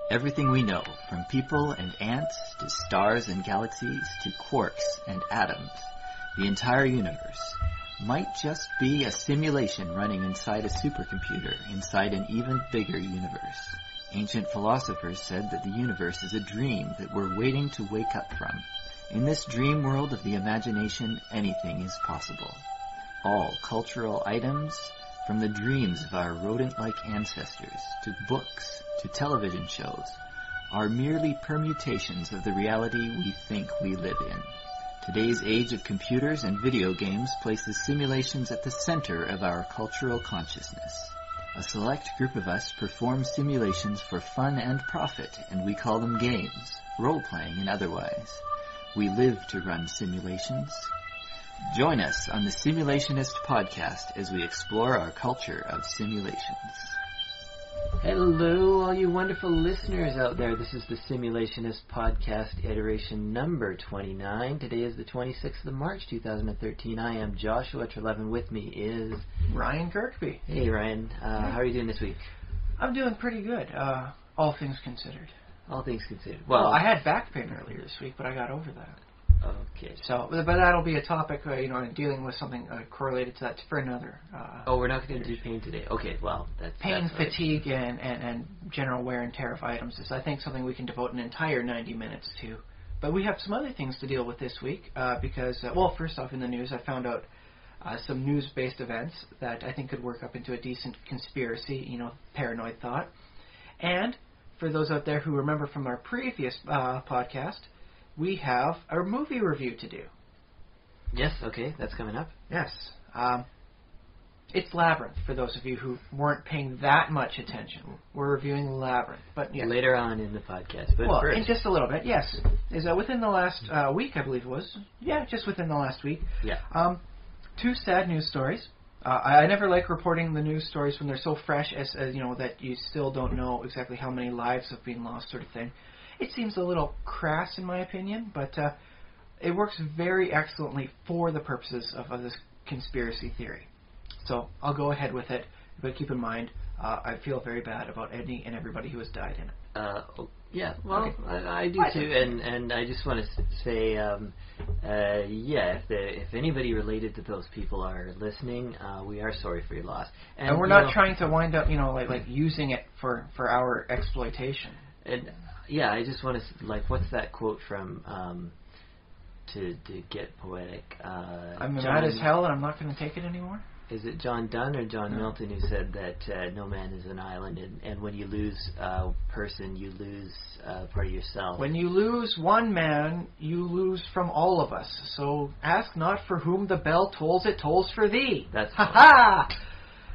Everything we know, from people and ants to stars and galaxies to quarks and atoms, the entire universe, might just be a simulation running inside a supercomputer inside an even bigger universe. Ancient philosophers said that the universe is a dream that we're waiting to wake up from. In this dream world of the imagination, anything is possible. All cultural items, from the dreams of our rodent-like ancestors, to books, to television shows, are merely permutations of the reality we think we live in. Today's age of computers and video games places simulations at the center of our cultural consciousness. A select group of us perform simulations for fun and profit, and we call them games, role-playing and otherwise. We live to run simulations. Join us on the Simulationist podcast as we explore our culture of simulations. Hello, all you wonderful listeners out there. This is the Simulationist podcast, iteration number 29. Today is the 26th of March, 2013. I am Joshua Trelevin. With me is Ryan Kirkby. Hey, Ryan. How are you doing this week? I'm doing pretty good, all things considered. All things considered. Well, I had back pain earlier this week, but I got over that. Okay. So, but that'll be a topic, dealing with something correlated to that for another. We're not going to do pain today. Okay, well, that's pain, right. fatigue, and general wear and tear of items is, I think, something we can devote an entire 90 minutes to. But we have some other things to deal with this week because, first off, in the news, I found out some news-based events that I think could work up into a decent conspiracy, paranoid thought. And for those out there who remember from our previous podcast, we have a movie review to do. Yes, okay, that's coming up. Yes. It's Labyrinth, for those of you who weren't paying that much attention. We're reviewing Labyrinth. But yes. Later on in the podcast. But first. In just a little bit, yes. Is within the last week, I believe it was. Yeah, just within the last week. Yeah. Two sad news stories. I never like reporting the news stories when they're so fresh as that you still don't know exactly how many lives have been lost, sort of thing. It seems a little crass in my opinion, but it works very excellently for the purposes of this conspiracy theory. So I'll go ahead with it, but keep in mind, I feel very bad about any and everybody who has died in it. Yeah, well, okay. I do too, and I just want to say, if anybody related to those people are listening, we are sorry for your loss. And we're not trying to wind up, like using it for our exploitation. And yeah, I just want to, what's that quote from, to get poetic? I'm mad as hell and I'm not going to take it anymore? Is it John Donne or John Milton who said that no man is an island, and when you lose a person, you lose part of yourself? When you lose one man, you lose from all of us. So ask not for whom the bell tolls, it tolls for thee. That's ha.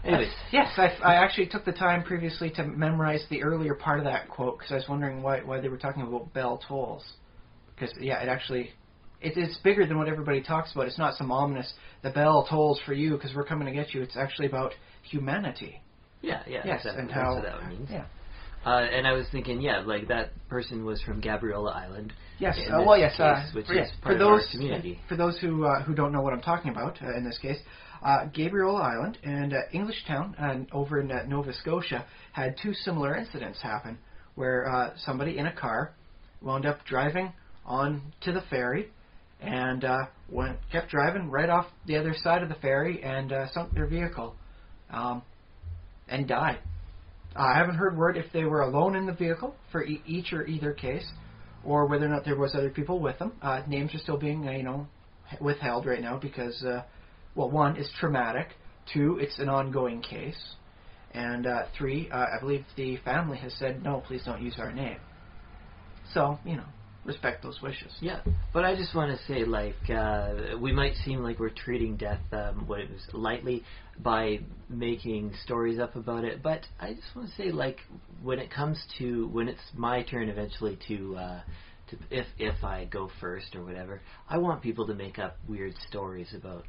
Anyways. Yes, I actually took the time previously to memorize the earlier part of that quote because I was wondering why they were talking about bell tolls. Because, yeah, it's bigger than what everybody talks about. It's not some ominous, the bell tolls for you because we're coming to get you. It's actually about humanity. Yeah, yes, exactly. And how, that's what that means. Yeah. And I was thinking, that person was from Gabriola Island. Yes, Case, which is part of our community. For those who don't know what I'm talking about, in this case, Gabriola Island and English Town over in Nova Scotia had two similar incidents happen where somebody in a car wound up driving on to the ferry and kept driving right off the other side of the ferry and sunk their vehicle and died. I haven't heard word if they were alone in the vehicle for each or either case, or whether or not there was other people with them. Names are still being, withheld right now because, one, it's traumatic. Two, it's an ongoing case. And three, I believe the family has said, no, please don't use our name. So, respect those wishes. Yeah, but I just want to say, we might seem like we're treating death lightly by making stories up about it, but I just want to say, when it's my turn eventually to if I go first or whatever, I want people to make up weird stories about,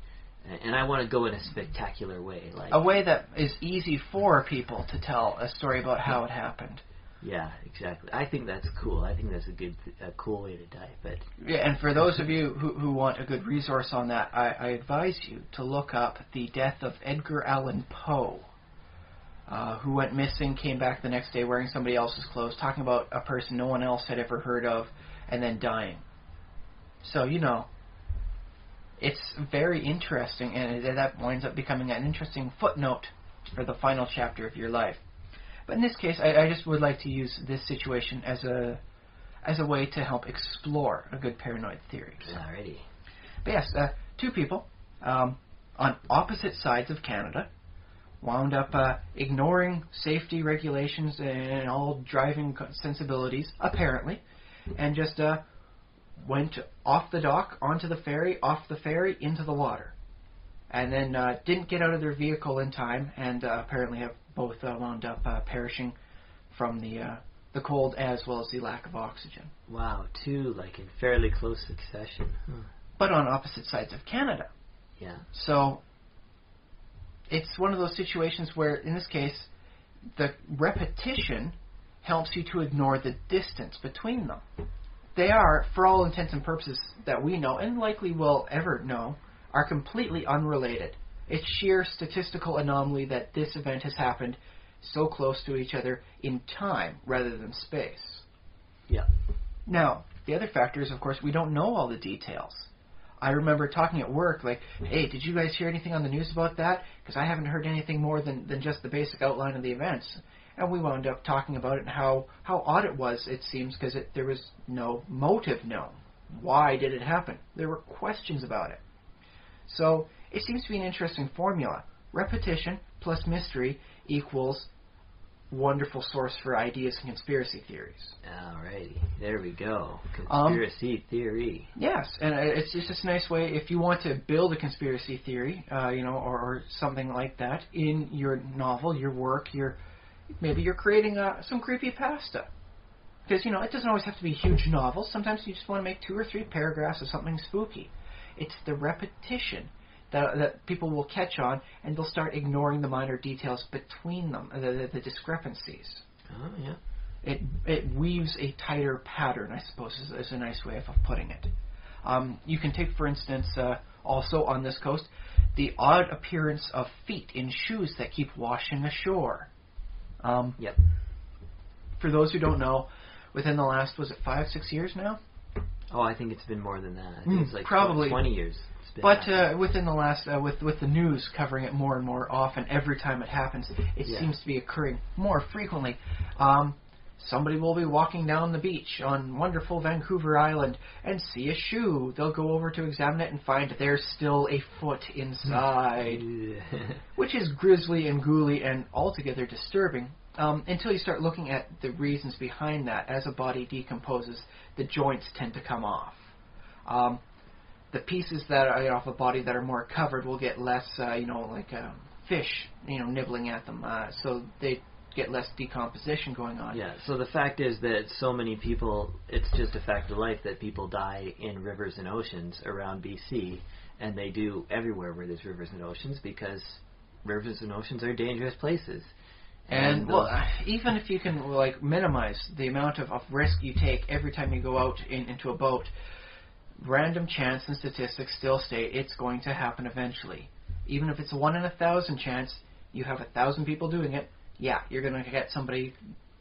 and I want to go in a spectacular way, a way that is easy for people to tell a story about how it happened. Yeah, exactly. I think that's cool. I think that's a cool way to die. But yeah, and for those of you who want a good resource on that, I advise you to look up the death of Edgar Allan Poe. who went missing, came back the next day wearing somebody else's clothes, talking about a person no one else had ever heard of, and then dying. So, it's very interesting, and that winds up becoming an interesting footnote for the final chapter of your life. But in this case, I just would like to use this situation as a way to help explore a good paranoid theory. Alrighty. But yes, two people on opposite sides of Canada wound up ignoring safety regulations and all driving sensibilities, apparently, and just went off the dock, onto the ferry, off the ferry, into the water. And then didn't get out of their vehicle in time, and apparently have both wound up perishing from the cold as well as the lack of oxygen. Wow, two, in fairly close succession. But on opposite sides of Canada. Yeah. So it's one of those situations where, in this case, the repetition helps you to ignore the distance between them. They are, for all intents and purposes that we know, and likely will ever know, are completely unrelated. It's sheer statistical anomaly that this event has happened so close to each other in time rather than space. Yeah. Now, the other factor is, of course, we don't know all the details. I remember talking at work, hey, did you guys hear anything on the news about that? Because I haven't heard anything more than just the basic outline of the events. And we wound up talking about it and how odd it was, it seems, because there was no motive known. Why did it happen? There were questions about it. So it seems to be an interesting formula. Repetition plus mystery equals wonderful source for ideas and conspiracy theories. Alrighty, there we go. Conspiracy theory. Yes, and it's just a nice way if you want to build a conspiracy theory, or something like that in your novel, your work, maybe you're creating some creepypasta. Because, it doesn't always have to be huge novels. Sometimes you just want to make 2 or 3 paragraphs of something spooky. It's the repetition that people will catch on, and they'll start ignoring the minor details between them, the discrepancies. Oh, yeah. It weaves a tighter pattern, I suppose, is a nice way of putting it. You can take, for instance, also on this coast, the odd appearance of feet in shoes that keep washing ashore. Yep. For those who don't know, within the last, was it 5-6 years now? Oh, I think it's been more than that. I think it's probably 20 years. But within the last, with the news covering it more and more often, every time it happens, it seems to be occurring more frequently. Somebody will be walking down the beach on wonderful Vancouver Island and see a shoe. They'll go over to examine it and find there's still a foot inside, which is grisly and ghouly and altogether disturbing. Until you start looking at the reasons behind that. As a body decomposes, the joints tend to come off. The pieces that are off a body that are more covered will get less, fish, nibbling at them. So they get less decomposition going on. Yeah, so the fact is that so many people, it's just a fact of life that people die in rivers and oceans around BC, and they do everywhere where there's rivers and oceans, because rivers and oceans are dangerous places. And even if you can minimize the amount of risk you take every time you go out into a boat, random chance and statistics still state it's going to happen eventually. Even if it's a 1 in 1,000 chance, you have 1,000 people doing it. Yeah, you're going to get somebody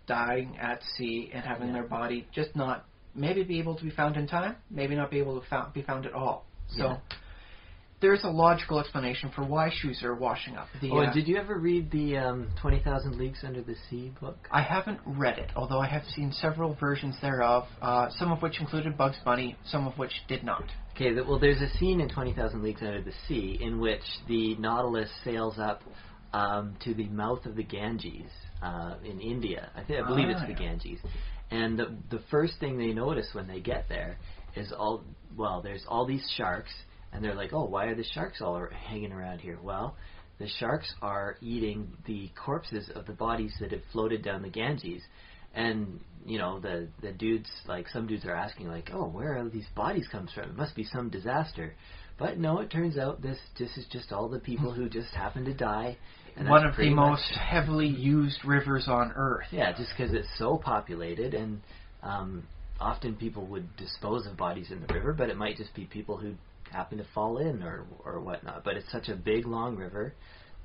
dying at sea and having their body just not maybe be able to be found in time, maybe not be able to be found at all. So there's a logical explanation for why shoes are washing up. Did you ever read the 20,000 Leagues Under the Sea book? I haven't read it, although I have seen several versions thereof, some of which included Bugs Bunny, some of which did not. Okay, there's a scene in 20,000 Leagues Under the Sea in which the Nautilus sails up to the mouth of the Ganges in India. I believe it's the Ganges. And the first thing they notice when they get there is there's all these sharks. And they're like, oh, why are the sharks all hanging around here? Well, the sharks are eating the corpses of the bodies that have floated down the Ganges. And, the dudes, some dudes are asking, oh, where are these bodies come from? It must be some disaster. But no, it turns out this is just all the people who just happen to die. And one of the most heavily used rivers on Earth. Yeah, just because it's so populated, and often people would dispose of bodies in the river, but it might just be people who happen to fall in or whatnot. But it's such a big, long river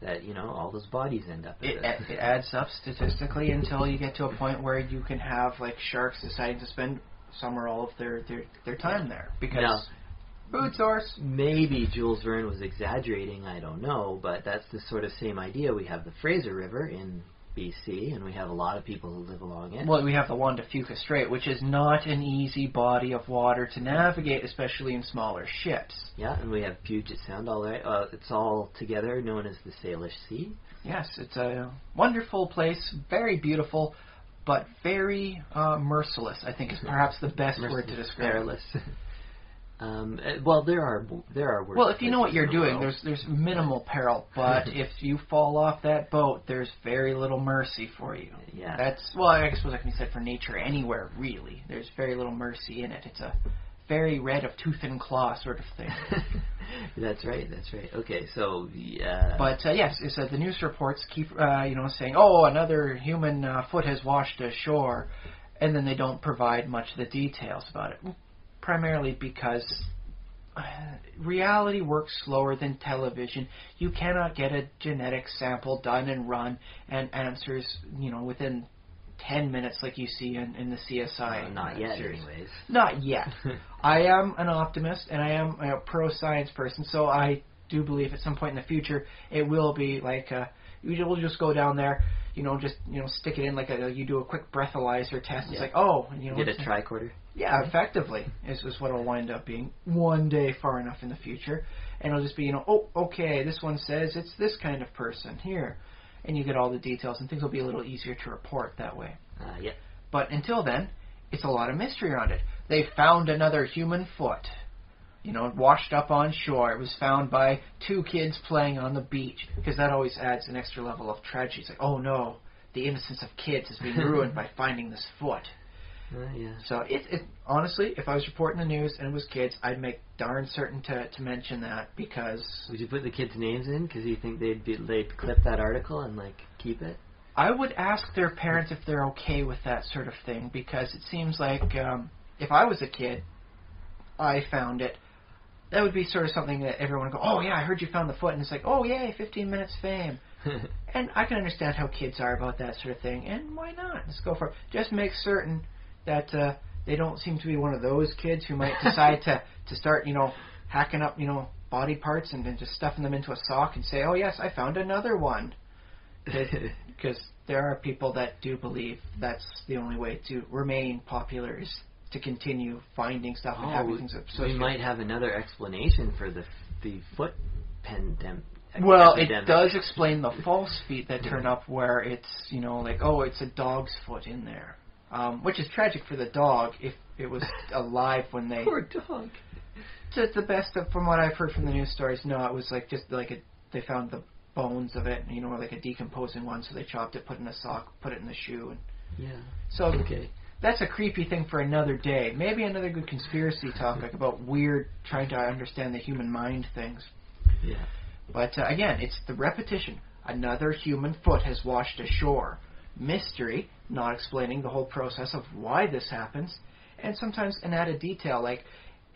that, all those bodies end up at It adds up statistically until you get to a point where you can have, like, sharks deciding to spend some or all of their time there. Because now, food source. Maybe Jules Verne was exaggerating, I don't know, but that's the sort of same idea. We have the Fraser River in BC, and we have a lot of people who live along it. Well, we have the Juan de Fuca Strait, which is not an easy body of water to navigate, especially in smaller ships. Yeah, and we have Puget Sound, all right. It's all together known as the Salish Sea. Yes, it's a wonderful place, very beautiful, but very merciless, I think is perhaps the best word to describe it. Well, there are worse. Well, if you know what you're doing, there's minimal peril. But if you fall off that boat, there's very little mercy for you. Yeah. I suppose that can be said for nature anywhere, really. There's very little mercy in it. It's a very red of tooth and claw sort of thing. That's right. Okay, so But yes, so the news reports keep saying, oh, another human foot has washed ashore, and then they don't provide much of the details about it. Primarily because reality works slower than television. You cannot get a genetic sample done and run and answers, within 10 minutes like you see in the CSI. Not yet, series. anyways. Not yet. I am an optimist, and I am a pro-science person, so I do believe at some point in the future it will be like, we'll just go down there, stick it in like you do a quick breathalyzer test. It's like, oh. Get a tricorder. Yeah, effectively is what it'll wind up being one day far enough in the future. And it'll just be, okay, this one says it's this kind of person here. And you get all the details, and things will be a little easier to report that way. Yeah. But until then, it's a lot of mystery around it. They found another human foot, washed up on shore. It was found by two kids playing on the beach, because that always adds an extra level of tragedy. It's like, oh no, the innocence of kids has been ruined by finding this foot. Yeah. So it honestly, if I was reporting the news and it was kids, I'd make darn certain to mention that, because... Would you put the kids' names in? Because you think they'd clip that article and keep it? I would ask their parents if they're okay with that sort of thing, because it seems like if I was a kid, I found it, that would be sort of something that everyone would go, oh yeah, I heard you found the foot, and it's like, oh yay, 15 minutes fame. And I can understand how kids are about that sort of thing, and why not? Let's go for it. Just make certain that they don't seem to be one of those kids who might decide to start, hacking up, body parts and then just stuffing them into a sock and say, oh yes, I found another one. Because there are people that do believe that's the only way to remain popular, is to continue finding stuff and having things. We might have another explanation for the foot pandemic. Well, it does explain the false feet that turn up where it's, it's a dog's foot in there. Which is tragic for the dog if it was alive when they... Poor dog. To the best of, from what I've heard from the news stories, no, it was they found the bones of it, like a decomposing one, so they chopped it, put it in a sock, put it in the shoe. And yeah. So okay. That's a creepy thing for another day. Maybe another good conspiracy topic about weird, trying to understand the human mind things. Yeah. But again, it's the repetition. Another human foot has washed ashore. Mystery, not explaining the whole process of why this happens, and sometimes an added detail, like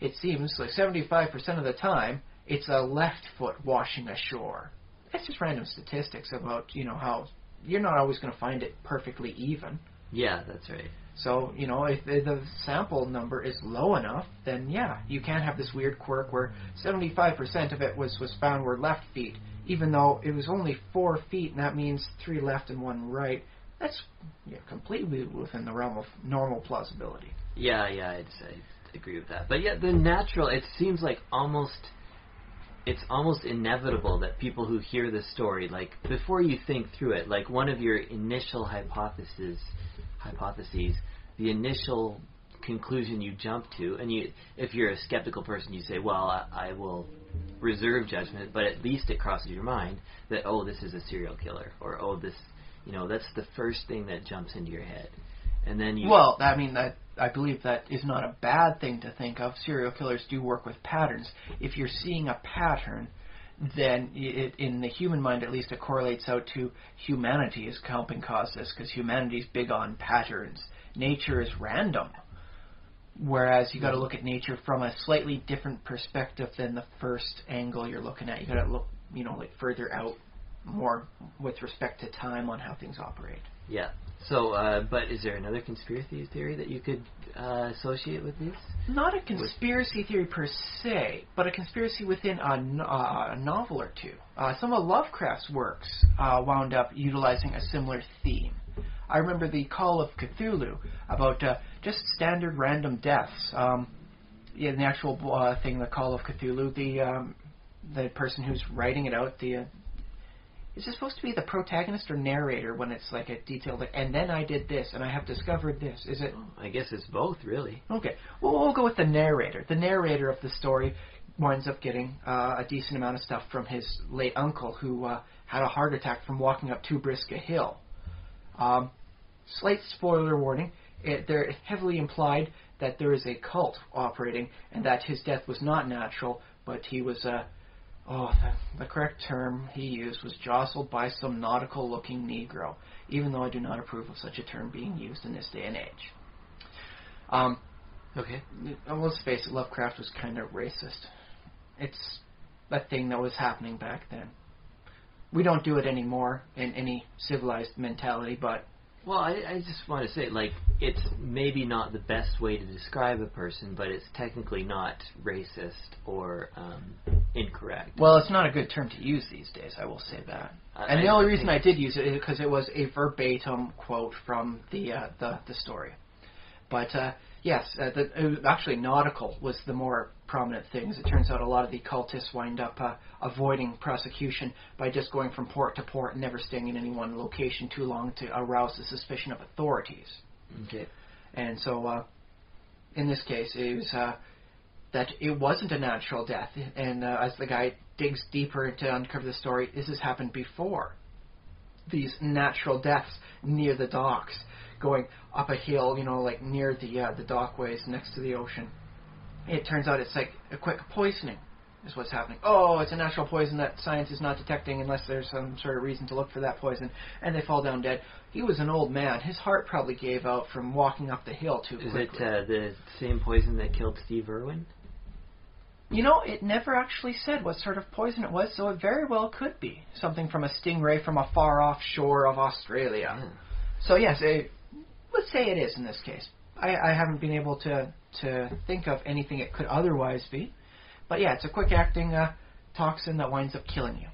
it seems like 75% of the time it's a left foot washing ashore. That's just random statistics about, how you're not always going to find it perfectly even. Yeah, that's right. So, if the sample number is low enough, then yeah, you can have this weird quirk where 75% of it was found were left feet, even though it was only 4 feet, and that means 3 left and 1 right. That's completely within the realm of normal plausibility. Yeah, I'd agree with that. But yeah, the natural, it seems like it's almost inevitable that people who hear this story, before you think through it, one of your initial hypotheses, the initial conclusion you jump to, and if you're a skeptical person, you say, well, I will reserve judgment, but at least it crosses your mind that, oh, this is a serial killer, or, oh, this... that's the first thing that jumps into your head. And then you... Well, I believe that is not a bad thing to think of. Serial killers do work with patterns. If you're seeing a pattern, then in the human mind, at least, it correlates out to humanity is helping cause this, because humanity is big on patterns. Nature is random. Whereas you got to look at nature from a slightly different perspective than the first angle you're looking at. You got to look, further out more with respect to time on how things operate. Yeah. So, but is there another conspiracy theory that you could associate with this? Not a conspiracy theory per se, but a conspiracy within a novel or two. Some of Lovecraft's works wound up utilizing a similar theme. I remember the Call of Cthulhu, about just standard random deaths. The actual thing, the Call of Cthulhu, the person who's writing it out, is it supposed to be the protagonist or narrator when it's like a detailed, like, and then I did this, and I have discovered this? Is it? I guess it's both, really. Okay. Well, we'll go with the narrator. The narrator of the story winds up getting a decent amount of stuff from his late uncle, who had a heart attack from walking up too brisk a hill. Slight spoiler warning. They're heavily implied that there is a cult operating, and that his death was not natural, but he was the correct term he used was jostled by some nautical-looking Negro, even though I do not approve of such a term being used in this day and age. Okay. Let's face it, Lovecraft was kind of racist. It's a thing that was happening back then. We don't do it anymore in any civilized mentality, but... Well, I just want to say, like, it's maybe not the best way to describe a person, but it's technically not racist or incorrect. Well, it's not a good term to use these days, I will say that. And the only reason I did use it is because it was a verbatim quote from the story. But, yes, actually nautical was the more prominent thing. As it turns out, a lot of the cultists wind up avoiding prosecution by just going from port to port and never staying in any one location too long to arouse the suspicion of authorities. Okay. And so, in this case, it was that it wasn't a natural death. And as the guy digs deeper to uncover the story, this has happened before. These natural deaths near the docks, going up a hill, like near the dockways next to the ocean. It turns out it's like a quick poisoning is what's happening. Oh, it's a natural poison that science is not detecting unless there's some sort of reason to look for that poison. And they fall down dead. He was an old man. His heart probably gave out from walking up the hill too quickly. Is it the same poison that killed Steve Irwin? It never actually said what sort of poison it was, so it very well could be something from a stingray from a far-off shore of Australia. Yeah. So yes, let's say it is in this case. I haven't been able to think of anything it could otherwise be. But yeah, it's a quick-acting toxin that winds up killing you.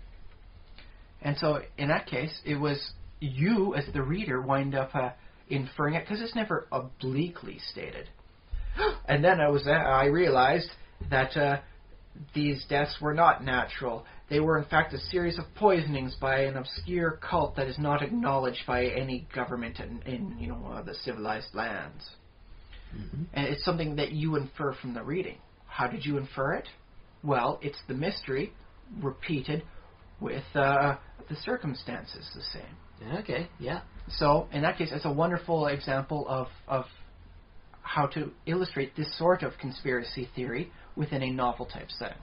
And so in that case, it was you as the reader wind up inferring it, because it's never obliquely stated. And then I realized that these deaths were not natural. They were in fact a series of poisonings by an obscure cult that is not acknowledged by any government in the civilized lands. Mm-hmm. And it's something that you infer from the reading. How did you infer it? Well, it's the mystery repeated with the circumstances the same. Okay, yeah. So, in that case, it's a wonderful example of how to illustrate this sort of conspiracy theory within a novel-type setting.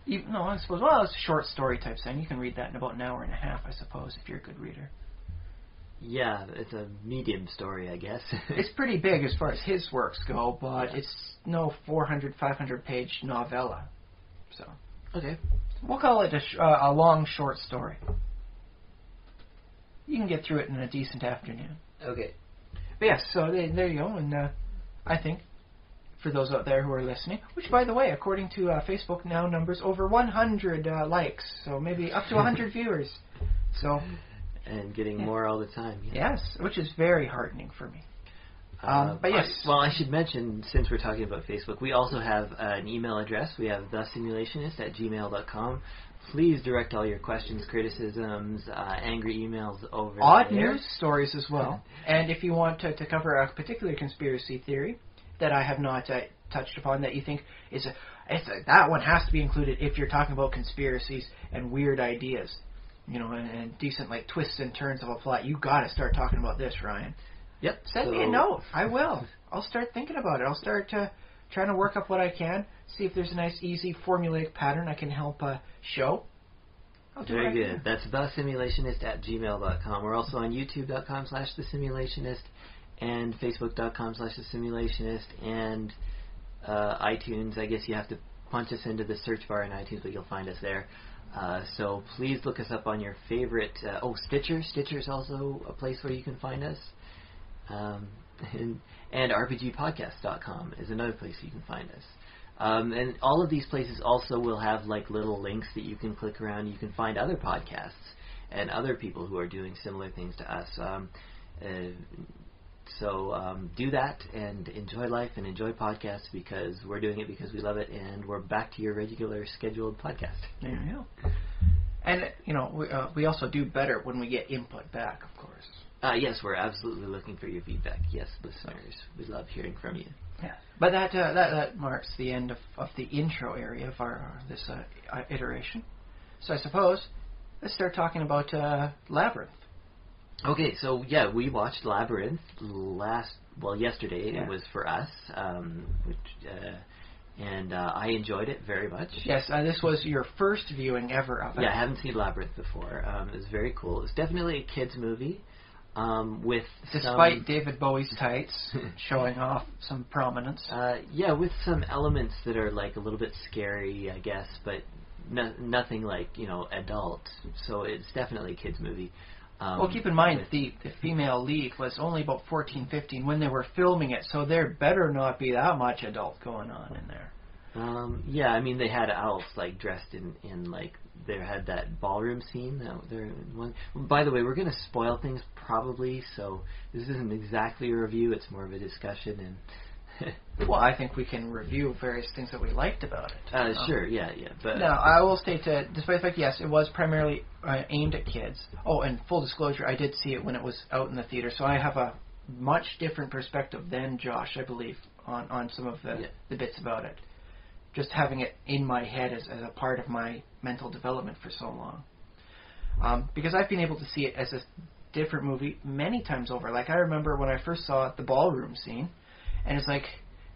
I suppose, it's a short story type setting. You can read that in about an hour and a half, I suppose, if you're a good reader. Yeah, it's a medium story, I guess. It's pretty big as far as his works go, but it's no 400, 500-page novella. So, okay. We'll call it a long, short story. You can get through it in a decent afternoon. Okay. But yes, so there you go, and I think, for those out there who are listening, which, by the way, according to Facebook, now numbers over 100 likes, so maybe up to 100 viewers. So... And getting more all the time. Yeah. Yes, which is very heartening for me. But yes. I should mention, since we're talking about Facebook, we also have an email address. We have thesimulationist@gmail.com. Please direct all your questions, criticisms, angry emails over there. Odd news stories as well. And if you want to cover a particular conspiracy theory that I have not touched upon that you think that one has to be included if you're talking about conspiracies and weird ideas. And decent twists and turns of a plot. You got to start talking about this, Ryan. Yep. Send me a note. I will. I'll start thinking about it. I'll start trying to work up what I can. See if there's a nice, easy, formulaic pattern I can help show. Very good. That's thesimulationist@gmail.com. We're also on youtube.com/thesimulationist and facebook.com/thesimulationist and iTunes. I guess you have to punch us into the search bar in iTunes, but you'll find us there. So please look us up on your favorite. Stitcher. Stitcher's also a place where you can find us. And RPGpodcast.com is another place you can find us. And all of these places also will have like little links that you can click around. You can find other podcasts and other people who are doing similar things to us. So do that and enjoy life and enjoy podcasts, because we're doing it because we love it, and we're back to your regular scheduled podcast. There you go. And, we also do better when we get input back, of course. Yes, we're absolutely looking for your feedback. Yes, listeners, we love hearing from you. Yeah, but that marks the end of the intro area of this iteration. So I suppose let's start talking about Labyrinth. Okay, so yeah, we watched Labyrinth yesterday. Yeah. It was for us, and I enjoyed it very much. Yes, this was your first viewing ever of it. Yeah, I haven't seen Labyrinth before. It was very cool. It was definitely a kids' movie. Despite David Bowie's tights showing off some prominence. With some elements that are like a little bit scary, I guess, but nothing like, adult. So it's definitely a kids' movie. Well, keep in mind, the female lead was only about 14, 15 when they were filming it, so there better not be that much adult going on in there. They had elves like dressed in like, they had that ballroom scene. By the way, we're going to spoil things probably, so this isn't exactly a review. It's more of a discussion. And well, I think we can review various things that we liked about it. Sure, yeah. But now, I will state that, despite the fact, yes, it was primarily aimed at kids. Oh, and full disclosure, I did see it when it was out in the theater, so I have a much different perspective than Josh, I believe, on some of the bits about it. Just having it in my head as a part of my mental development for so long. Because I've been able to see it as a different movie many times over. Like, I remember when I first saw the ballroom scene, and it's like,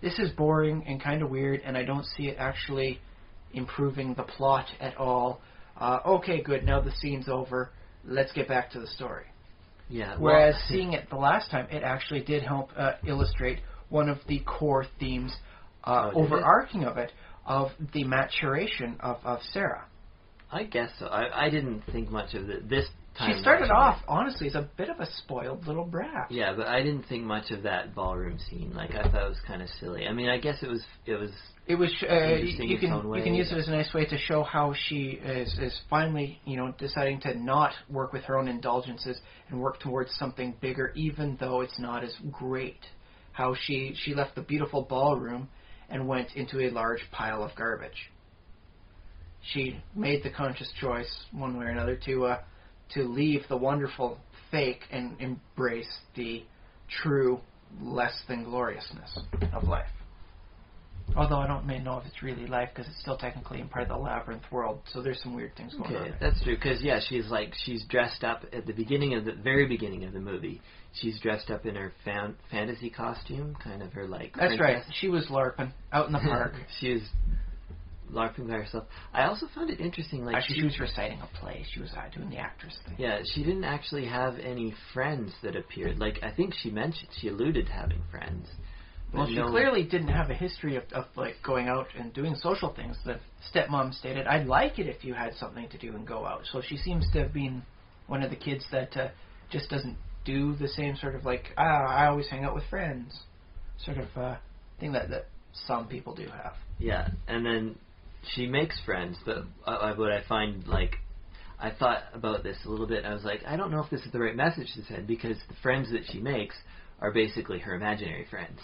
this is boring and kind of weird, and I don't see it actually improving the plot at all. Okay, good, now the scene's over. Let's get back to the story. Yeah. Whereas seeing it the last time, it actually did help illustrate one of the core themes overarching of it, of the maturation of Sarah. I guess so. I didn't think much of this time. She started off, honestly, as a bit of a spoiled little brat. Yeah, but I didn't think much of that ballroom scene. Like, I thought it was kind of silly. I mean, I guess it was interesting you in its own way. You can use it as a nice way to show how she is finally, deciding to not work with her own indulgences and work towards something bigger, even though it's not as great. How she left the beautiful ballroom and went into a large pile of garbage. She made the conscious choice, one way or another, to leave the wonderful fake and embrace the true, less than gloriousness of life. Although I don't know if it's really life, because it's still technically in part of the Labyrinth world, so there's some weird things going on. Okay, that's true, because she's dressed up at the very beginning of the movie. She's dressed up in her fantasy costume, kind of her like. That's princess. right. She was LARPing out in the park. She was LARPing by herself. I also found it interesting. Like actually, she was reciting a play. She was doing the actress thing. Yeah, she didn't actually have any friends that appeared. Like, I think she alluded to having friends. Well, she clearly didn't have a history of like going out and doing social things. The stepmom stated, "I'd like it if you had something to do and go out." So she seems to have been one of the kids that just doesn't do the same sort of like, I always hang out with friends sort of thing that some people do have. Yeah, and then she makes friends, but what I find, like, I thought about this a little bit, and I was like, I don't know if this is the right message to send, because the friends that she makes are basically her imaginary friends.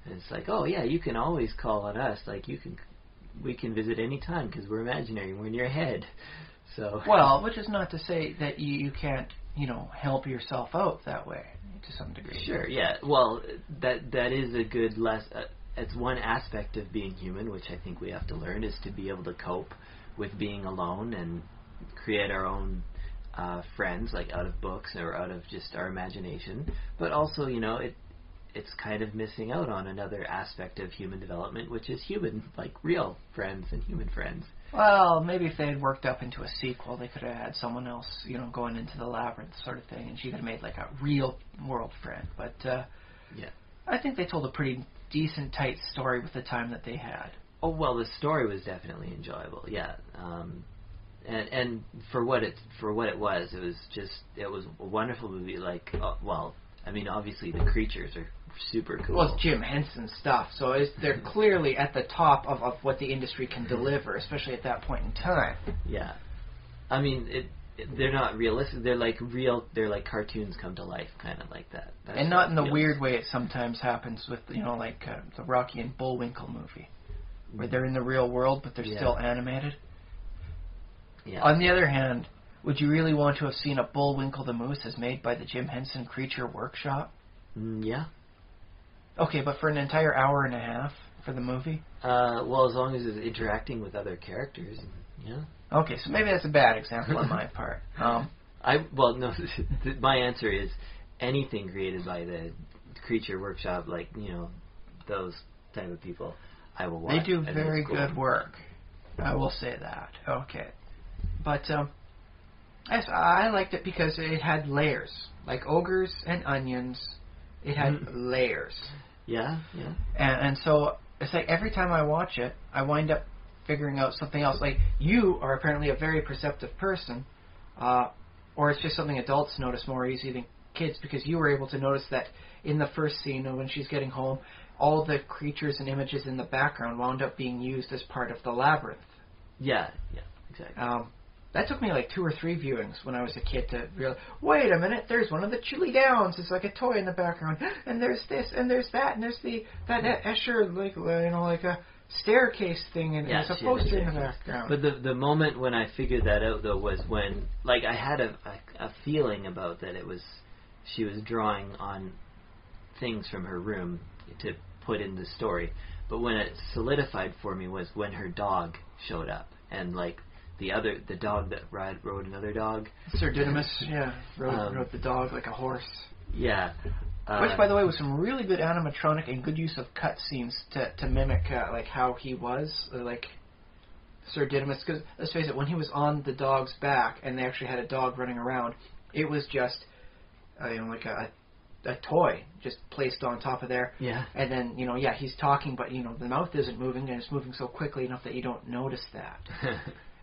And it's like, oh yeah, you can always call on us, like we can visit any time because we're imaginary, we're in your head. So well, which is not to say that you can't, help yourself out that way to some degree. Sure, yeah. Well, that is a good it's one aspect of being human, which I think we have to learn, is to be able to cope with being alone and create our own friends, like out of books or out of just our imagination. But also, it's kind of missing out on another aspect of human development, which is human, like real friends and human friends. Well, maybe if they had worked up into a sequel, they could have had someone else, going into the Labyrinth sort of thing, and she could have made like a real world friend. But yeah, I think they told a pretty decent, tight story with the time that they had. Oh, well, the story was definitely enjoyable, yeah. And for what it was a wonderful movie. Like, I mean, obviously the creatures are super cool. Well, it's Jim Henson stuff, so they're clearly at the top of what the industry can deliver, especially at that point in time. Yeah, I mean, they're not realistic. They're like cartoons come to life, kind of like that. That's and not in the weird way it sometimes happens with, like the Rocky and Bullwinkle movie, where they're in the real world but they're still animated. Yeah. On the other hand, would you really want to have seen a Bullwinkle the Moose as made by the Jim Henson Creature Workshop? Yeah. Okay, but for an entire hour and a half for the movie? Well, as long as it's interacting with other characters, yeah. Okay, so maybe that's a bad example on my part. No. My answer is anything created by the Creature Workshop, like those type of people, I will watch. They do very good work. I will say that. Okay, but I liked it because it had layers, like ogres and onions. It had layers. Yeah. And so it's like every time I watch it, I wind up figuring out something else. Like, you are apparently a very perceptive person, or it's just something adults notice more easy than kids, because you were able to notice that in the first scene when she's getting home, all the creatures and images in the background wound up being used as part of the labyrinth. Yeah, exactly. That took me like 2 or 3 viewings when I was a kid to realize, wait a minute, there's one of the Chili Downs. It's like a toy in the background. And there's this, and there's that, and there's that Escher, like a staircase thing, and there's a poster in the background. But the moment when I figured that out, though, was when, like, I had a feeling about that she was drawing on things from her room to put in the story. But when it solidified for me was when her dog showed up, and like the dog that rode another dog. Sir Didymus, rode the dog like a horse. Yeah. Which, by the way, was some really good animatronic and good use of cutscenes to mimic like how he was, like Sir Didymus. Because let's face it, when he was on the dog's back and they actually had a dog running around, it was just like a toy just placed on top of there. Yeah. And then he's talking, but the mouth isn't moving, and it's moving so quickly enough that you don't notice that.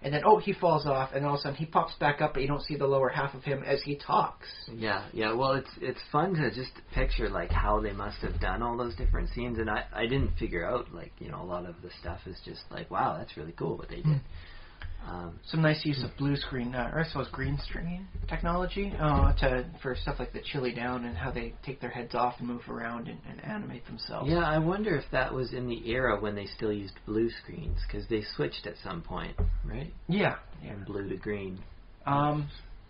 And then, he falls off, and all of a sudden he pops back up, but you don't see the lower half of him as he talks. Yeah. Well, it's fun to just picture like how they must have done all those different scenes, and I didn't figure out like a lot of the stuff is just like, wow, that's really cool what they did. Some nice use of blue screen, or I suppose green screen technology for stuff like the Chili Down and how they take their heads off and move around and animate themselves. Yeah, I wonder if that was in the era when they still used blue screens, because they switched at some point, right? Yeah. From blue to green. Well,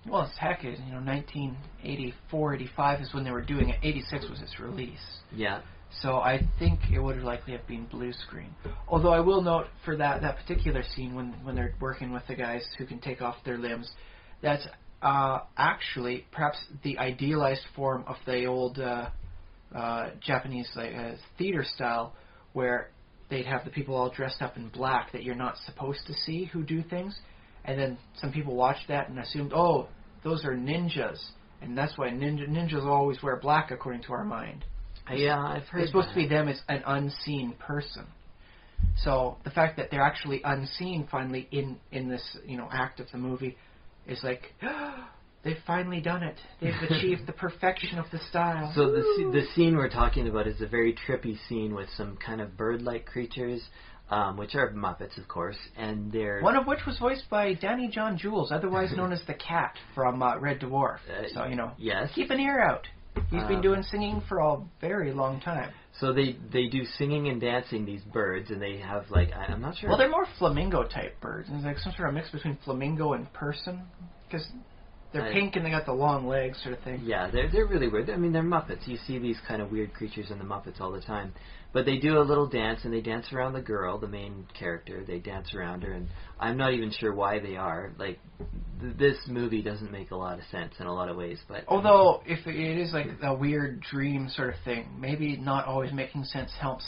it's 1984, 85 is when they were doing it. 86 was its release. Yeah. So I think it would likely have been blue screen. Although I will note for that particular scene when they're working with the guys who can take off their limbs, that's actually perhaps the idealized form of the old Japanese theater style, where they'd have the people all dressed up in black that you're not supposed to see who do things, and then some people watched that and assumed, those are ninjas, and that's why ninjas always wear black according to our mind. Yeah, I've heard. It's supposed to be them as an unseen person. So the fact that they're actually unseen finally in this act of the movie is like, they've finally done it. They've achieved the perfection of the style. So the scene we're talking about is a very trippy scene with some kind of bird-like creatures, which are Muppets, of course, and they're one of which was voiced by Danny John Jules, otherwise known as the Cat from Red Dwarf. So yes, keep an ear out. He's been doing singing for a very long time. So they do singing and dancing, these birds, and they have I'm not sure. Well, they're more flamingo type birds. It's like some sort of mix between flamingo and person, because they're pink and they got the long legs, sort of thing. Yeah, they're really weird. I mean, they're Muppets. You see these kind of weird creatures in the Muppets all the time. But they do a little dance, and they dance around the girl, the main character. They dance around her, and I'm not even sure why they are. Like, this movie doesn't make a lot of sense in a lot of ways. But although, if it is like a weird dream sort of thing, maybe not always making sense helps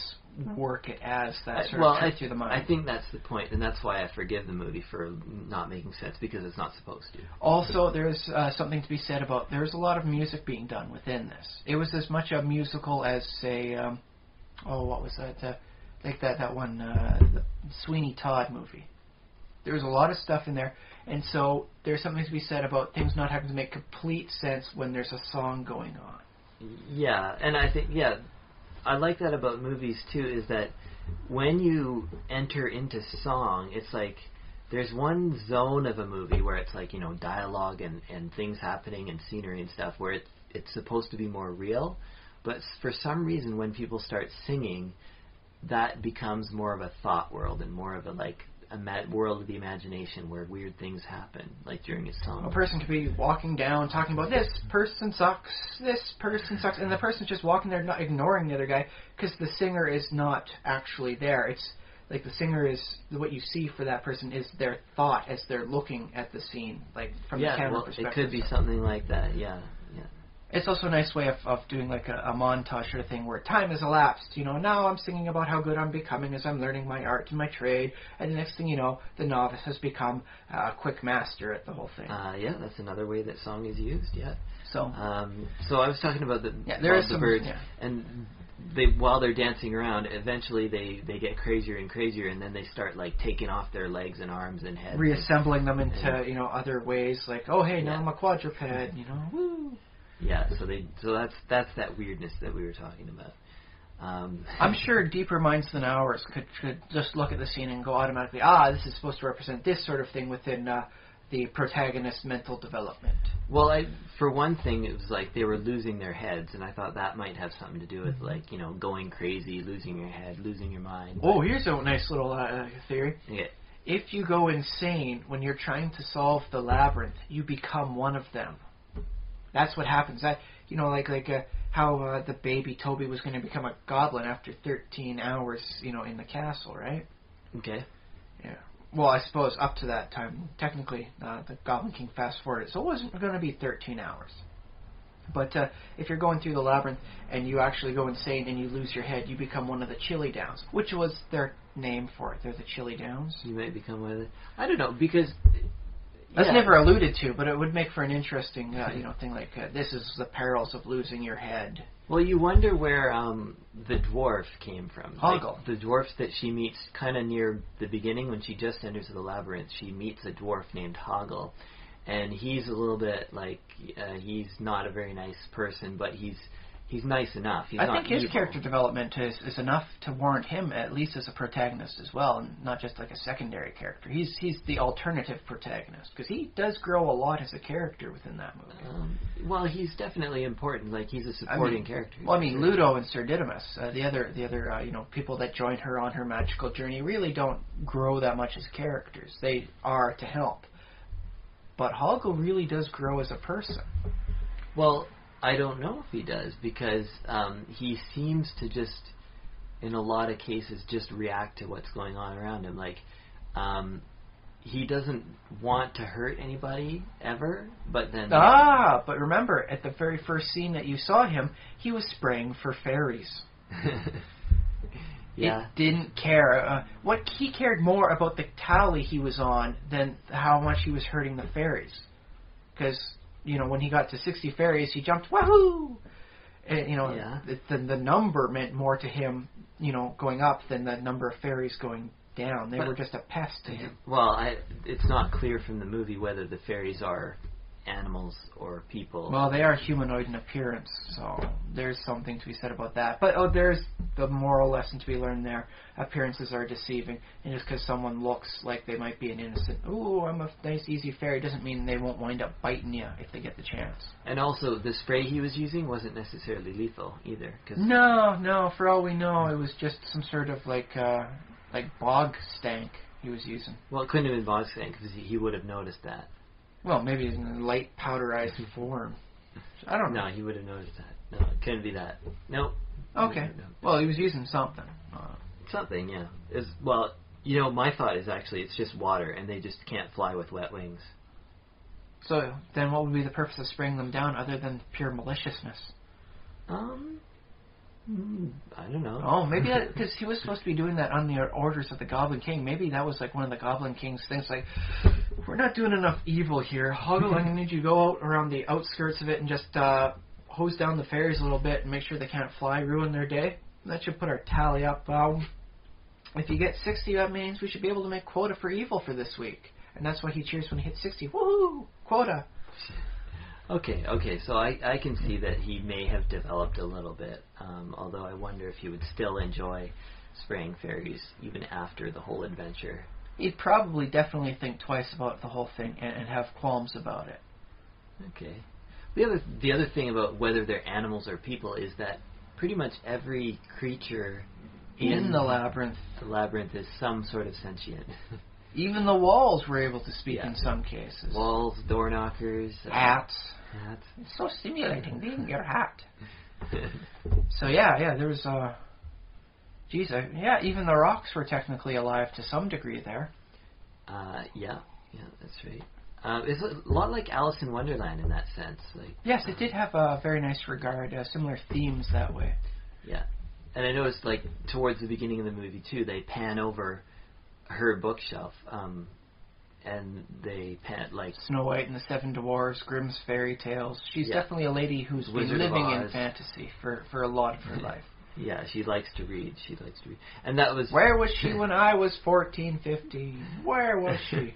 work it as that sort of trick through the mind. I think that's the point, and that's why I forgive the movie for not making sense, because it's not supposed to. Also, there's something to be said about there's a lot of music being done within this. It was as much a musical as, say, what was that? Like that one, the Sweeney Todd movie. There's a lot of stuff in there, and so there's something to be said about things not having to make complete sense when there's a song going on. Yeah, and I think, I like that about movies too, is that when you enter into song, it's like there's one zone of a movie where it's like, dialogue and things happening and scenery and stuff where it's supposed to be more real, but for some reason when people start singing, that becomes more of a thought world and more of a world of the imagination where weird things happen, like during a song. A person could be walking down talking about this person sucks, and the person's just walking there not ignoring the other guy because the singer is not actually there. It's like the singer is, what you see for that person is their thought as they're looking at the scene, like from the camera perspective. It could be something like that, yeah. It's also a nice way of doing like a montage sort of thing where time has elapsed. Now I'm singing about how good I'm becoming as I'm learning my art and my trade, and the next thing you know, the novice has become a quick master at the whole thing. That's another way that song is used, yeah. So I was talking about the birds, and while they're dancing around, eventually they get crazier and crazier, and then they start like taking off their legs and arms and heads. Reassembling them into, other ways, like, oh hey, now I'm a quadruped, woo. Yeah, so that's that weirdness that we were talking about. I'm sure deeper minds than ours could just look at the scene and go automatically, this is supposed to represent this sort of thing within the protagonist's mental development. Well, for one thing, it was like they were losing their heads, and I thought that might have something to do with, going crazy, losing your head, losing your mind. Oh, here's a nice little theory. Yeah. If you go insane when you're trying to solve the labyrinth, you become one of them. That's what happens. How the baby Toby was going to become a goblin after 13 hours, in the castle, right? Okay. Yeah. Well, I suppose up to that time, technically, the Goblin King fast-forwarded, so it wasn't going to be 13 hours. But if you're going through the labyrinth and you actually go insane and you lose your head, you become one of the Chili Downs, which was their name for it. They're the Chili Downs. You might become one of the... I don't know, because... That's never alluded to, but it would make for an interesting, thing like this is the perils of losing your head. Well, you wonder where the dwarf came from. Hoggle. Like, the dwarf that she meets kind of near the beginning when she just enters the labyrinth. She meets a dwarf named Hoggle, and he's a little bit like he's not a very nice person, but he's nice enough. I think his character development is enough to warrant him at least as a protagonist as well, and not just like a secondary character. He's the alternative protagonist, because he does grow a lot as a character within that movie. Well, he's definitely important. Like, he's a supporting character. Well, Ludo and Sir Didymus, the other people that join her on her magical journey, really don't grow that much as characters. They are to help. But Hoggle really does grow as a person. Well, I don't know if he does, because he seems to just, in a lot of cases, just react to what's going on around him. Like, he doesn't want to hurt anybody ever, but then... but remember, at the very first scene that you saw him, he was spraying for fairies. Yeah. It didn't care. He cared more about the tally he was on than how much he was hurting the fairies. Because... when he got to 60 fairies, he jumped, wahoo! And, the number meant more to him, going up than the number of fairies going down. They were just a pest to him. Well, it's not clear from the movie whether the fairies are animals or people. Well, they are humanoid in appearance, so there's something to be said about that. But there's the moral lesson to be learned there. Appearances are deceiving, and just because someone looks like they might be an innocent, I'm a nice, easy fairy, doesn't mean they won't wind up biting you if they get the chance. And also, the spray he was using wasn't necessarily lethal either. No, for all we know, it was just some sort of like bog stank he was using. Well, it couldn't have been bog stank, because he would have noticed that. Well, maybe in a light powderized form. I don't know. No, he would have noticed that. No, it couldn't be that. Nope. Okay. Well, he was using something. Something, yeah. My thought is actually it's just water, and they just can't fly with wet wings. So, then what would be the purpose of spraying them down other than pure maliciousness? I don't know. Oh, maybe because he was supposed to be doing that on the orders of the Goblin King. Maybe that was like one of the Goblin King's things. Like, we're not doing enough evil here. Hoggle, I'm going to need you to go out around the outskirts of it and just hose down the fairies a little bit and make sure they can't fly, ruin their day. That should put our tally up. if you get 60, that means we should be able to make quota for evil for this week. And that's why he cheers when he hits 60. Woohoo! Quota! Okay, so I can see that he may have developed a little bit, although I wonder if he would still enjoy spraying fairies even after the whole adventure. He'd probably definitely think twice about the whole thing and have qualms about it. Okay. The other thing about whether they're animals or people is that pretty much every creature in the labyrinth is some sort of sentient. Even the walls were able to speak in some cases. Walls, door knockers, hats. It's so stimulating being your hat. So there was even the rocks were technically alive to some degree there. Yeah, that's right. It's a lot like Alice in Wonderland in that sense. Yes, it did have a very nice regard, similar themes that way. Yeah, and I noticed towards the beginning of the movie too, they pan over her bookshelf, and they pan Snow White and the Seven Dwarfs, Grimm's fairy tales. She's definitely a lady who's been living in fantasy for a lot of her life. Yeah, she likes to read. And that was... Where was she when I was 14, 15? Where was she?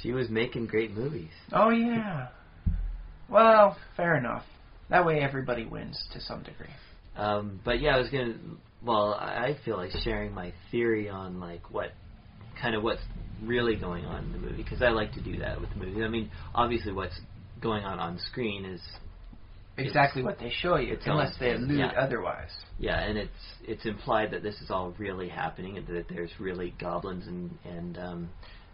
She was making great movies. Oh, yeah. Well, fair enough. That way everybody wins to some degree. But yeah, I was going to... Well, I feel like sharing my theory on what's really going on in the movie, because I like to do that with the movies. I mean, obviously what's going on screen is exactly what they show you, unless they allude otherwise. Yeah, and it's implied that this is all really happening, and that there's really goblins and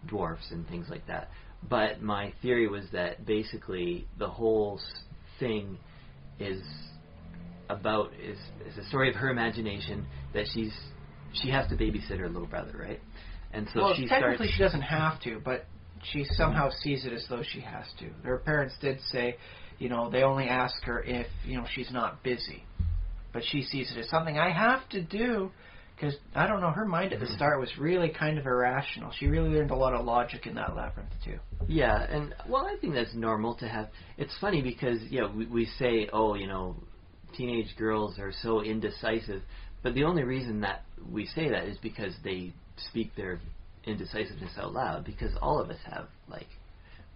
dwarfs and things like that. But my theory was that basically the whole thing is a story of her imagination, that she has to babysit her little brother, right? And so technically she doesn't have to, but she somehow sees it as though she has to. Her parents did say, they only ask her if, she's not busy. But she sees it as something I have to do, because, I don't know, her mind at the start was really kind of irrational. She really learned a lot of logic in that labyrinth, too. Yeah, and, I think that's normal to have. It's funny because, we say, teenage girls are so indecisive, but the only reason that we say that is because they speak their indecisiveness out loud, because all of us have,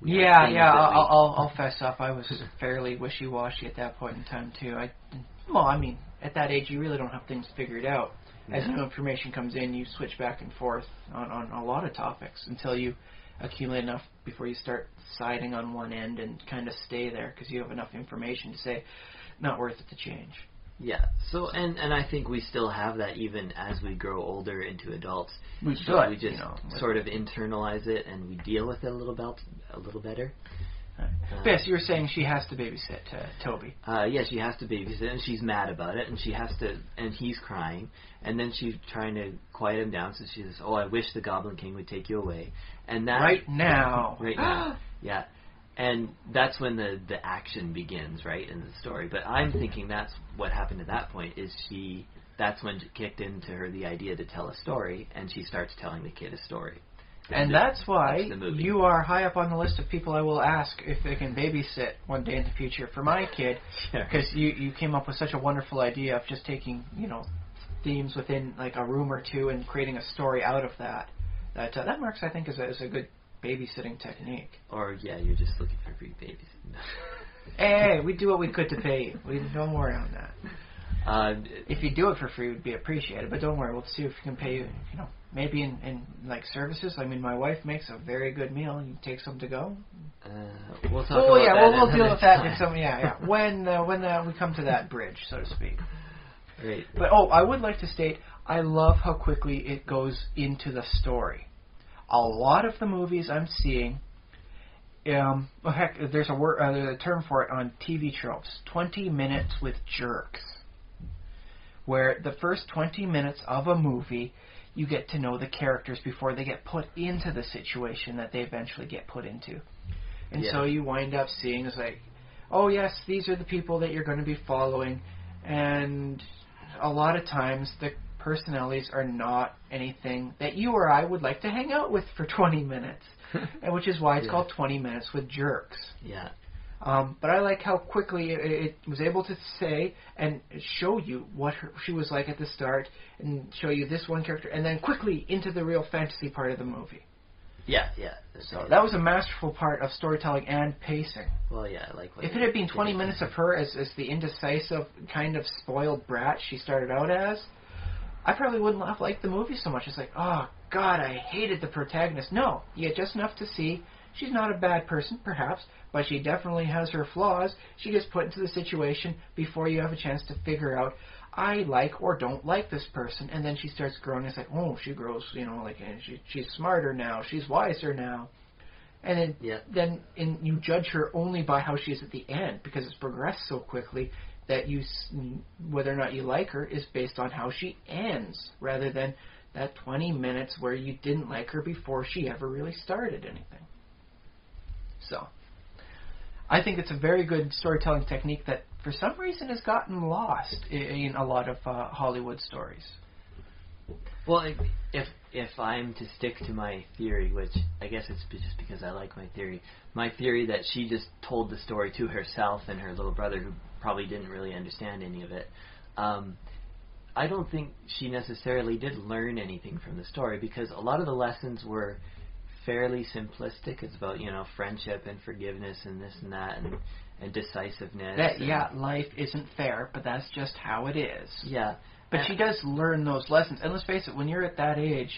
I'll fess up. I was fairly wishy-washy at that point in time, too. At that age, you really don't have things figured out. As new information comes in, you switch back and forth on a lot of topics until you accumulate enough before you start siding on one end and kind of stay there, because you have enough information to say, not worth it to change. Yeah. So, and I think we still have that even as we grow older into adults. We just sort of internalize it, and we deal with it a little better. Yes, you were saying she has to babysit Toby. Yes, she has to babysit, and she's mad about it, and he's crying, and then she's trying to quiet him down, so she says, I wish the Goblin King would take you away. And that... Right now. Yeah. And that's when the action begins, right, in the story. But I'm thinking that's what happened at that point, that's when it kicked into her the idea to tell a story, and she starts telling the kid a story. And that's why you are high up on the list of people I will ask if they can babysit one day in the future for my kid, because you came up with such a wonderful idea of just taking, themes within a room or two and creating a story out of that. That marks, I think, is a good babysitting technique. Or, you're just looking for free babysitting. Hey, we do what we could to pay you. Don't worry on that. If you do it for free, it would be appreciated. But don't worry, we'll see if we can pay you, maybe in services. My wife makes a very good meal. You take some to go. We'll talk about that. We'll deal with that in some, when we come to that bridge, so to speak. Right. But, I would like to state, I love how quickly it goes into the story. A lot of the movies I'm seeing, there's a term for it on TV tropes, 20 minutes with jerks, where the first 20 minutes of a movie, you get to know the characters before they get put into the situation that they eventually get put into. And so you wind up seeing, it's like, oh yes, these are the people that you're going to be following, and a lot of times the personalities are not anything that you or I would like to hang out with for 20 minutes, which is why it's called 20 Minutes with Jerks. Yeah. But I like how quickly it was able to say and show you what she was like at the start, and show you this one character, and then quickly into the real fantasy part of the movie. Yeah. So that was a masterful part of storytelling and pacing. Well, yeah, I like what if it had been 20 minutes of her as the indecisive, kind of spoiled brat she started out as, I probably wouldn't have liked the movie so much. It's like, oh, God, I hated the protagonist. No, you get just enough to see she's not a bad person, perhaps, but she definitely has her flaws. She gets put into the situation before you have a chance to figure out, I like or don't like this person. And then she starts growing. It's like, oh, she grows, and she's smarter now. She's wiser now. And then you judge her only by how she is at the end, because it's progressed so quickly that whether or not you like her is based on how she ends, rather than that 20 minutes where you didn't like her before she ever really started anything. So, I think it's a very good storytelling technique that, for some reason, has gotten lost in a lot of Hollywood stories. Well, if I'm to stick to my theory, which I guess it's just because I like my theory that she just told the story to herself and her little brother, who probably didn't really understand any of it. I don't think she necessarily did learn anything from the story, because a lot of the lessons were fairly simplistic. It's about, friendship and forgiveness and this and that and decisiveness. Life isn't fair, but that's just how it is. Yeah. But she does learn those lessons. And let's face it, when you're at that age,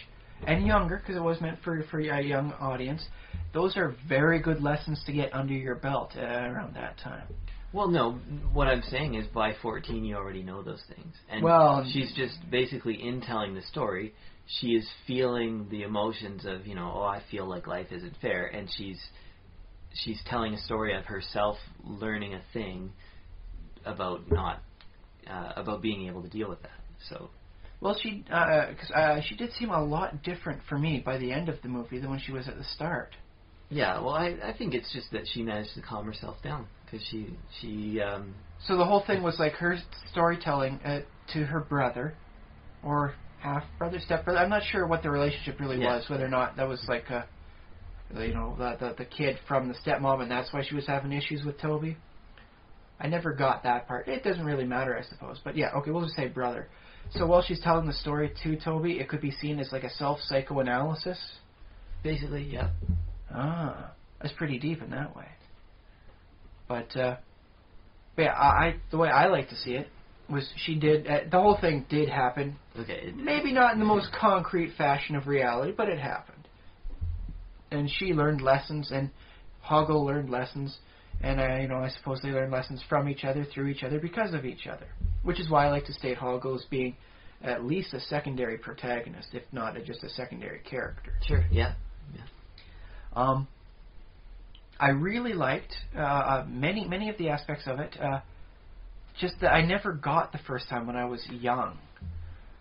and younger, because it was meant for a young audience, those are very good lessons to get under your belt around that time. Well, no, what I'm saying is by 14 you already know those things. And she's just basically, in telling the story, she is feeling the emotions of, I feel like life isn't fair, and she's telling a story of herself learning a thing about about being able to deal with that. So, well, she did seem a lot different for me by the end of the movie than when she was at the start. Yeah, well, I think it's just that she managed to calm herself down, because she. So the whole thing was like her storytelling to her brother, or half brother, step brother. I'm not sure what the relationship really was. Whether or not that was like the kid from the stepmom, and that's why she was having issues with Toby. I never got that part. It doesn't really matter, I suppose. But yeah, okay, we'll just say brother. So while she's telling the story to Toby, it could be seen as like a self-psychoanalysis? Basically, yeah. Ah, that's pretty deep in that way. But yeah, the way I like to see it was she did, the whole thing did happen. Okay. Maybe not in the most concrete fashion of reality, but it happened. And she learned lessons, and Hoggle learned lessons. And I suppose they learn lessons from each other, through each other, because of each other. Which is why I like to state Hoggle as being at least a secondary protagonist, if not just a secondary character. Sure, yeah. I really liked many of the aspects of it. Just that I never got the first time when I was young.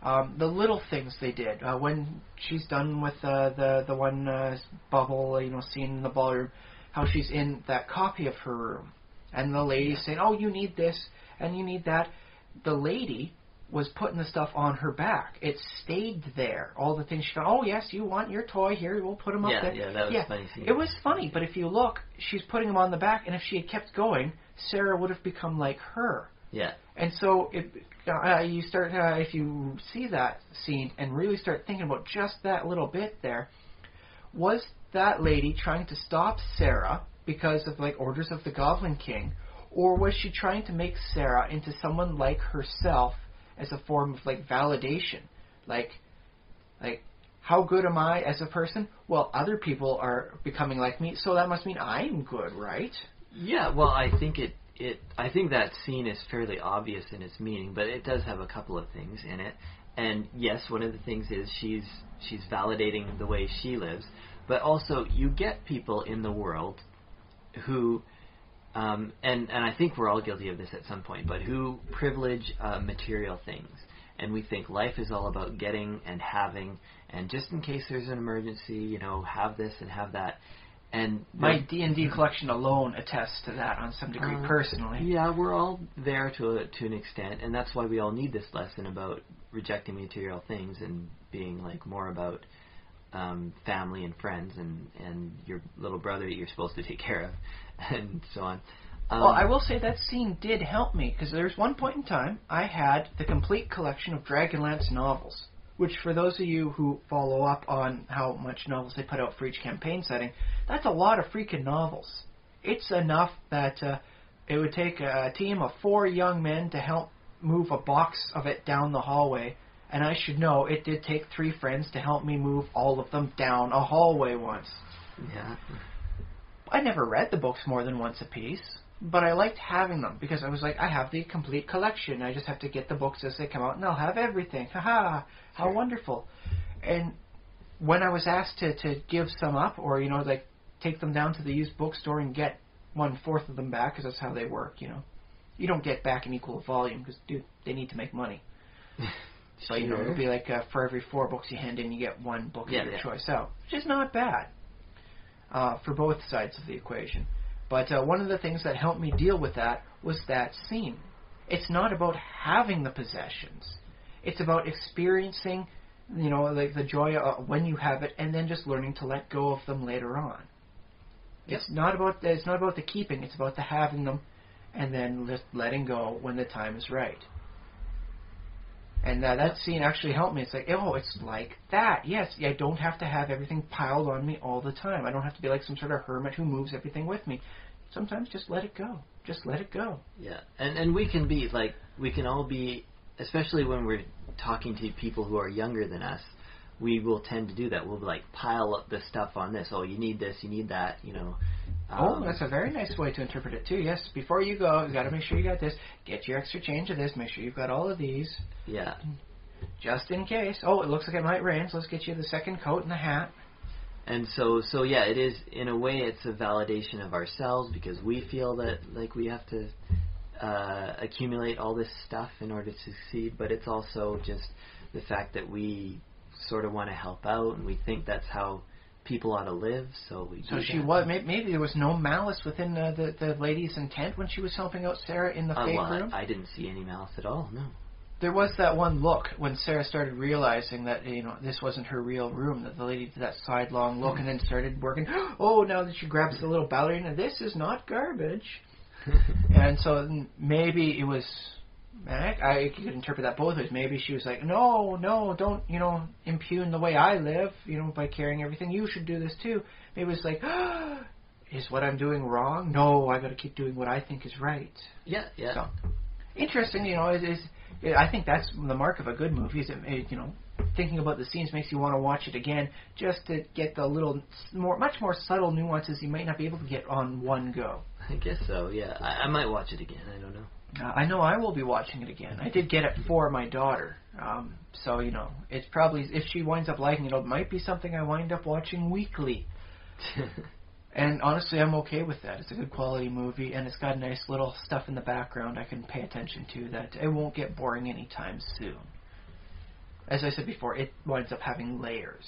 The little things they did. When she's done with the one bubble, scene in the ballroom, how she's in that copy of her room, and the lady's saying, oh, you need this, and you need that. The lady was putting the stuff on her back. It stayed there. All the things she found, oh, yes, you want your toy, here, we'll put them up there. Yeah, that was funny. It was funny, but if you look, she's putting them on the back, and if she had kept going, Sarah would have become like her. Yeah. And so you start, if you see that scene and really start thinking about just that little bit there, was that lady trying to stop Sarah because of like orders of the Goblin King, or was she trying to make Sarah into someone like herself as a form of like validation? Like how good am I as a person? Well, other people are becoming like me, so that must mean I'm good, right? Yeah, well, I think I think that scene is fairly obvious in its meaning, but it does have a couple of things in it. And yes, one of the things is she's validating the way she lives. But also, you get people in the world who, and I think we're all guilty of this at some point, but who privilege material things. And we think life is all about getting and having, and just in case there's an emergency, have this and have that. And my D&D collection alone attests to that on some degree, personally. Yeah, we're all there to an extent, and that's why we all need this lesson about rejecting material things and being like more about family and friends and your little brother that you're supposed to take care of, and so on. Well, I will say that scene did help me, because there's one point in time I had the complete collection of Dragonlance novels, which for those of you who follow up on how much novels they put out for each campaign setting, that's a lot of freaking novels. It's enough that it would take a team of 4 young men to help move a box of it down the hallway, and I should know it did take 3 friends to help me move all of them down a hallway once. Yeah. I never read the books more than once a piece, but I liked having them because I was like, I have the complete collection. I just have to get the books as they come out, and I'll have everything. Haha, how wonderful. And when I was asked to give some up, or, like, take them down to the used bookstore and get 1/4 of them back, because that's how they work, You don't get back an equal volume, because, dude, they need to make money. So, it would be like for every 4 books you hand in, you get 1 book of your choice out, which is not bad for both sides of the equation. But one of the things that helped me deal with that was that scene. It's not about having the possessions. It's about experiencing, like the joy when you have it, and then just learning to let go of them later on. Yep. It's not about the keeping. It's about the having them, and then just letting go when the time is right. And that scene actually helped me. It's like, it's like that. Yes, I don't have to have everything piled on me all the time. I don't have to be like some sort of hermit who moves everything with me. Sometimes just let it go. Just let it go. Yeah, and we can be, like, we can all be, especially when we're talking to people who are younger than us, we will tend to do that. We'll, like, pile up the stuff on this. Oh, you need this, you need that, that's a very nice way to interpret it, too. Yes, before you go, you got to make sure you got this. Get your extra change of this. Make sure you've got all of these. Yeah. Just in case. Oh, it looks like it might rain, so let's get you the second coat and the hat. And so yeah, it is, in a way, it's a validation of ourselves, because we feel that, like, we have to accumulate all this stuff in order to succeed, but it's also just the fact that we sort of want to help out, and we think that's how people ought to live, so we do. So she was, maybe there was no malice within the lady's intent when she was helping out Sarah in the fake room? I didn't see any malice at all, no. There was that one look when Sarah started realizing that, this wasn't her real room, that the lady did that sidelong look and then started working. Oh, now that she grabs the little ballerina, this is not garbage. And so maybe it was, I could interpret that both ways. Maybe she was like, no, don't, impugn the way I live, by carrying everything. You should do this too. Maybe it's like, is what I'm doing wrong? No, I got to keep doing what I think is right. Yeah. So, interesting, I think that's the mark of a good movie, is it, thinking about the scenes makes you want to watch it again, just to get the much more subtle nuances you might not be able to get on one go. I guess so, yeah. I might watch it again, I don't know. I know I will be watching it again. I did get it for my daughter. So, it's probably, if she winds up liking it, it might be something I wind up watching weekly. And honestly, I'm okay with that. It's a good quality movie, and it's got nice little stuff in the background I can pay attention to that it won't get boring anytime soon. As I said before, it winds up having layers.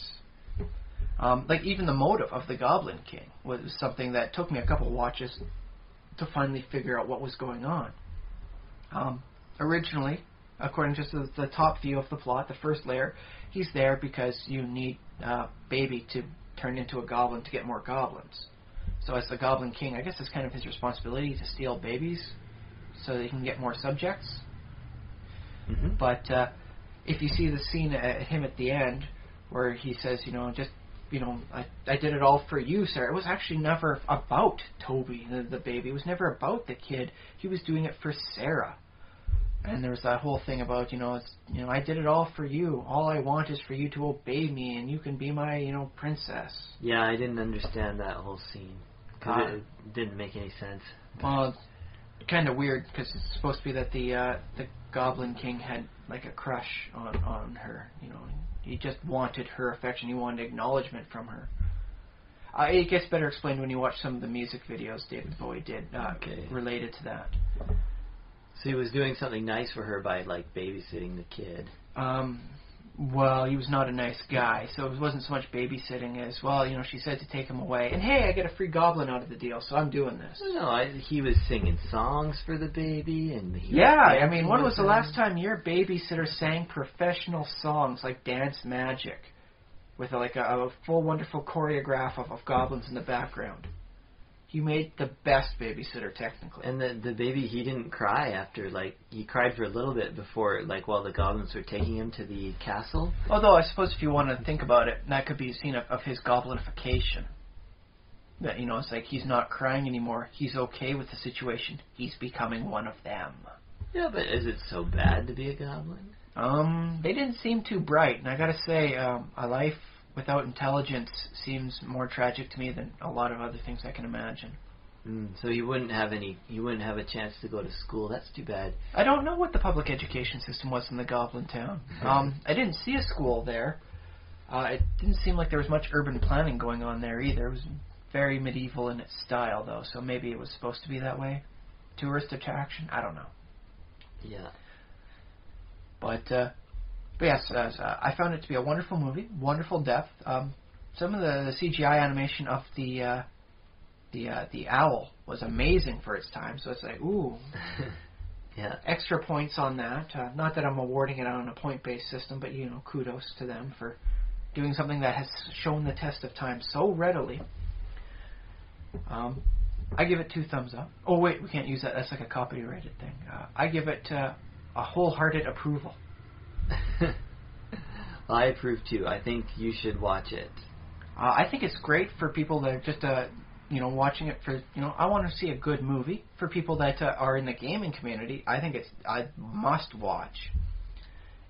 Like even the motive of the Goblin King was something that took me a couple watches to finally figure out what was going on. Originally, according to just the top view of the plot, the first layer, he's there because you need Baby to turn into a goblin to get more goblins. So as the Goblin King, I guess it's kind of his responsibility to steal babies so that he can get more subjects. Mm-hmm. But if you see the scene at him at the end where he says, I did it all for you, sir. It was actually never about Toby, the baby. It was never about the kid. He was doing it for Sarah. And there was that whole thing about, I did it all for you. All I want is for you to obey me, and you can be my, princess. Yeah, I didn't understand that whole scene, because it didn't make any sense. Well, it's kind of weird, because it's supposed to be that the Goblin King had, like, a crush on her, He just wanted her affection. He wanted acknowledgement from her. It gets better explained when you watch some of the music videos David Bowie did related to that. So he was doing something nice for her by, like, babysitting the kid. Well, he was not a nice guy, so it wasn't so much babysitting as, she said to take him away. And, hey, I get a free goblin out of the deal, so I'm doing this. No, he was singing songs for the baby. And when was the last time your babysitter sang professional songs like Dance Magic with, a full, wonderful choreograph of goblins in the background? He made the best babysitter, technically. And the baby, he didn't cry after, like, he cried for a little bit before, like, while the goblins were taking him to the castle. Although, I suppose if you want to think about it, that could be a scene of his goblinification. That, you know, it's like he's not crying anymore. He's okay with the situation. He's becoming one of them. Yeah, but is it so bad to be a goblin? They didn't seem too bright. And I gotta say, a life without intelligence seems more tragic to me than a lot of other things I can imagine. So he wouldn't have a chance to go to school. That's too bad. I don't know what the public education system was in the Goblin Town. I didn't see a school there. It didn't seem like there was much urban planning going on there either. It was very medieval in its style, though, so maybe it was supposed to be that way. Tourist attraction? I don't know. Yeah. But yes, I found it to be a wonderful movie, wonderful depth. Some of the CGI animation of the owl was amazing for its time, so it's like, ooh. Yeah. Extra points on that. Not that I'm awarding it on a point-based system, but, you know, kudos to them for doing something that has shown the test of time so readily. I give it 2 thumbs up. Oh, wait, we can't use that. That's like a copyrighted thing. I give it a wholehearted approval. Well, I approve, too. I think you should watch it. I think it's great for people that are just, watching it for, I want to see a good movie. For people that are in the gaming community, I think it's a must watch.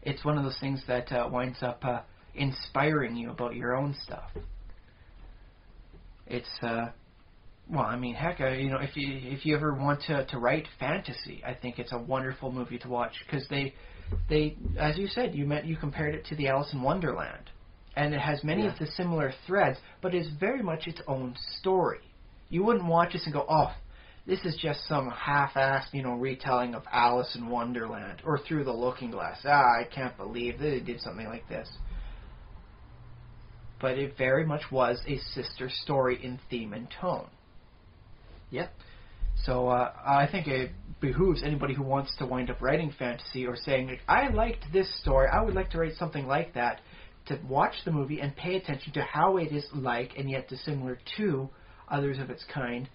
It's one of those things that winds up inspiring you about your own stuff. It's, well, I mean, heck, if you ever want to write fantasy, I think it's a wonderful movie to watch, because they, as you said, you compared it to the Alice in Wonderland, and it has many of the similar threads, but it's very much its own story. You wouldn't watch this and go, oh, this is just some half-assed, retelling of Alice in Wonderland, or Through the Looking Glass. I can't believe they did something like this. But it very much was a sister story in theme and tone. Yep. So I think it behooves anybody who wants to wind up writing fantasy or saying, I liked this story, I would like to write something like that, to watch the movie and pay attention to how it is like and yet dissimilar to others of its kind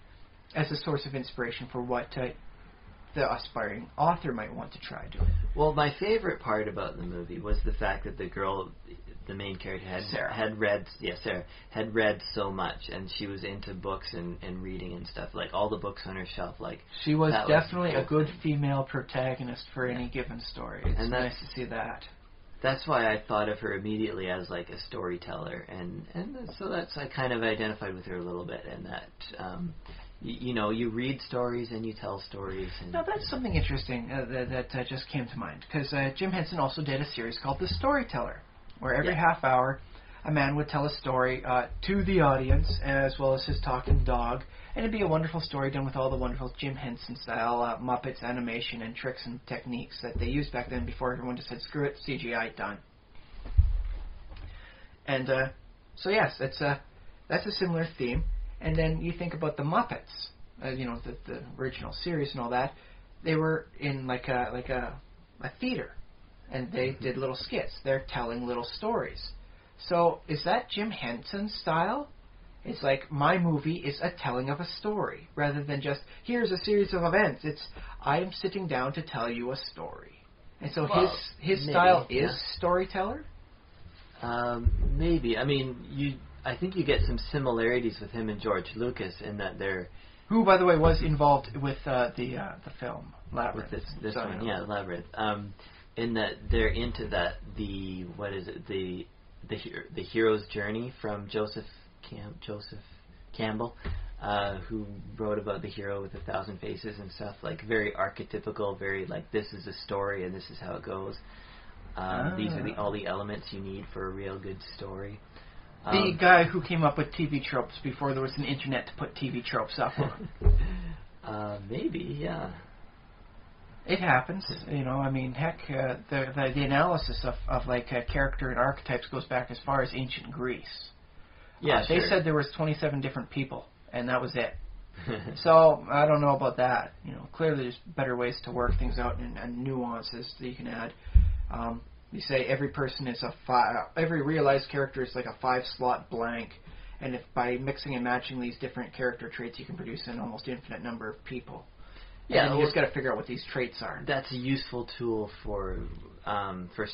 as a source of inspiration for what the aspiring author might want to try doing. Well, my favorite part about the movie was the fact that the girl, the main character, had read so much, and she was into books and reading and stuff, like all the books on her shelf. Like, she was definitely a good female protagonist for any given story. It's nice to see that. That's why I thought of her immediately as like a storyteller, and so I kind of identified with her a little bit, and that you read stories and you tell stories. And now that's something interesting that just came to mind, because Jim Henson also did a series called The Storyteller, where every half hour a man would tell a story to the audience as well as his talking dog, and it'd be a wonderful story done with all the wonderful Jim Henson style Muppets animation and tricks and techniques that they used back then before everyone just said screw it, CGI, done. And so yes, that's a similar theme. And then you think about the Muppets, the original series and all that. They were in like a theater, and they did little skits. They're telling little stories. So is that Jim Henson's style? It's like, my movie is a telling of a story, rather than just, here's a series of events. It's, I am sitting down to tell you a story. And so his style is storyteller? Maybe. I mean, I think you get some similarities with him and George Lucas in that they're... Who, by the way, was involved with the film, Labyrinths. With this one, Labyrinth. In that they're into that, the hero's journey from Joseph Campbell, who wrote about the hero with 1,000 faces and stuff, like very archetypical, very like, this is a story and this is how it goes. These are all the elements you need for a real good story. The guy who came up with TV tropes before there was an internet to put TV tropes up on. Maybe, yeah. It happens, I mean, heck, the analysis of like character and archetypes goes back as far as ancient Greece. Yeah, They said there was 27 different people, and that was it. So, I don't know about that. Clearly there's better ways to work things out and nuances that you can add. You say every person is every realized character is like a 5-slot blank, And if by mixing and matching these different character traits, you can produce an almost infinite number of people. Yeah, and you just got to figure out what these traits are. That's a useful tool for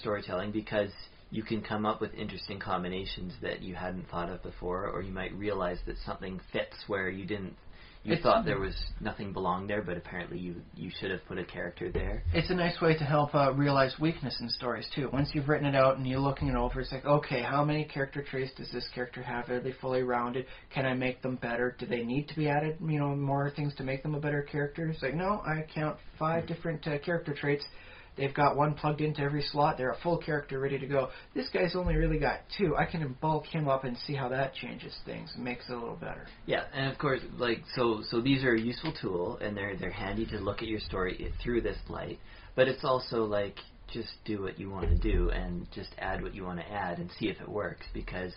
storytelling, because you can come up with interesting combinations that you hadn't thought of before, or you might realize that something fits where you didn't. You thought there was nothing belonged there, but apparently you should have put a character there. It's a nice way to help realize weakness in stories, too. Once you've written it out and you're looking it over, it's like, okay, how many character traits does this character have? Are they fully rounded? Can I make them better? Do they need to be added, more things to make them a better character? It's like, no, I count 5 different character traits. They've got 1 plugged into every slot. They're a full character ready to go. This guy's only really got 2. I can bulk him up and see how that changes things and makes it a little better. Yeah, and of course, so these are a useful tool, and they're handy to look at your story through this light. But it's also just do what you want to do and just add what you want to add and see if it works, because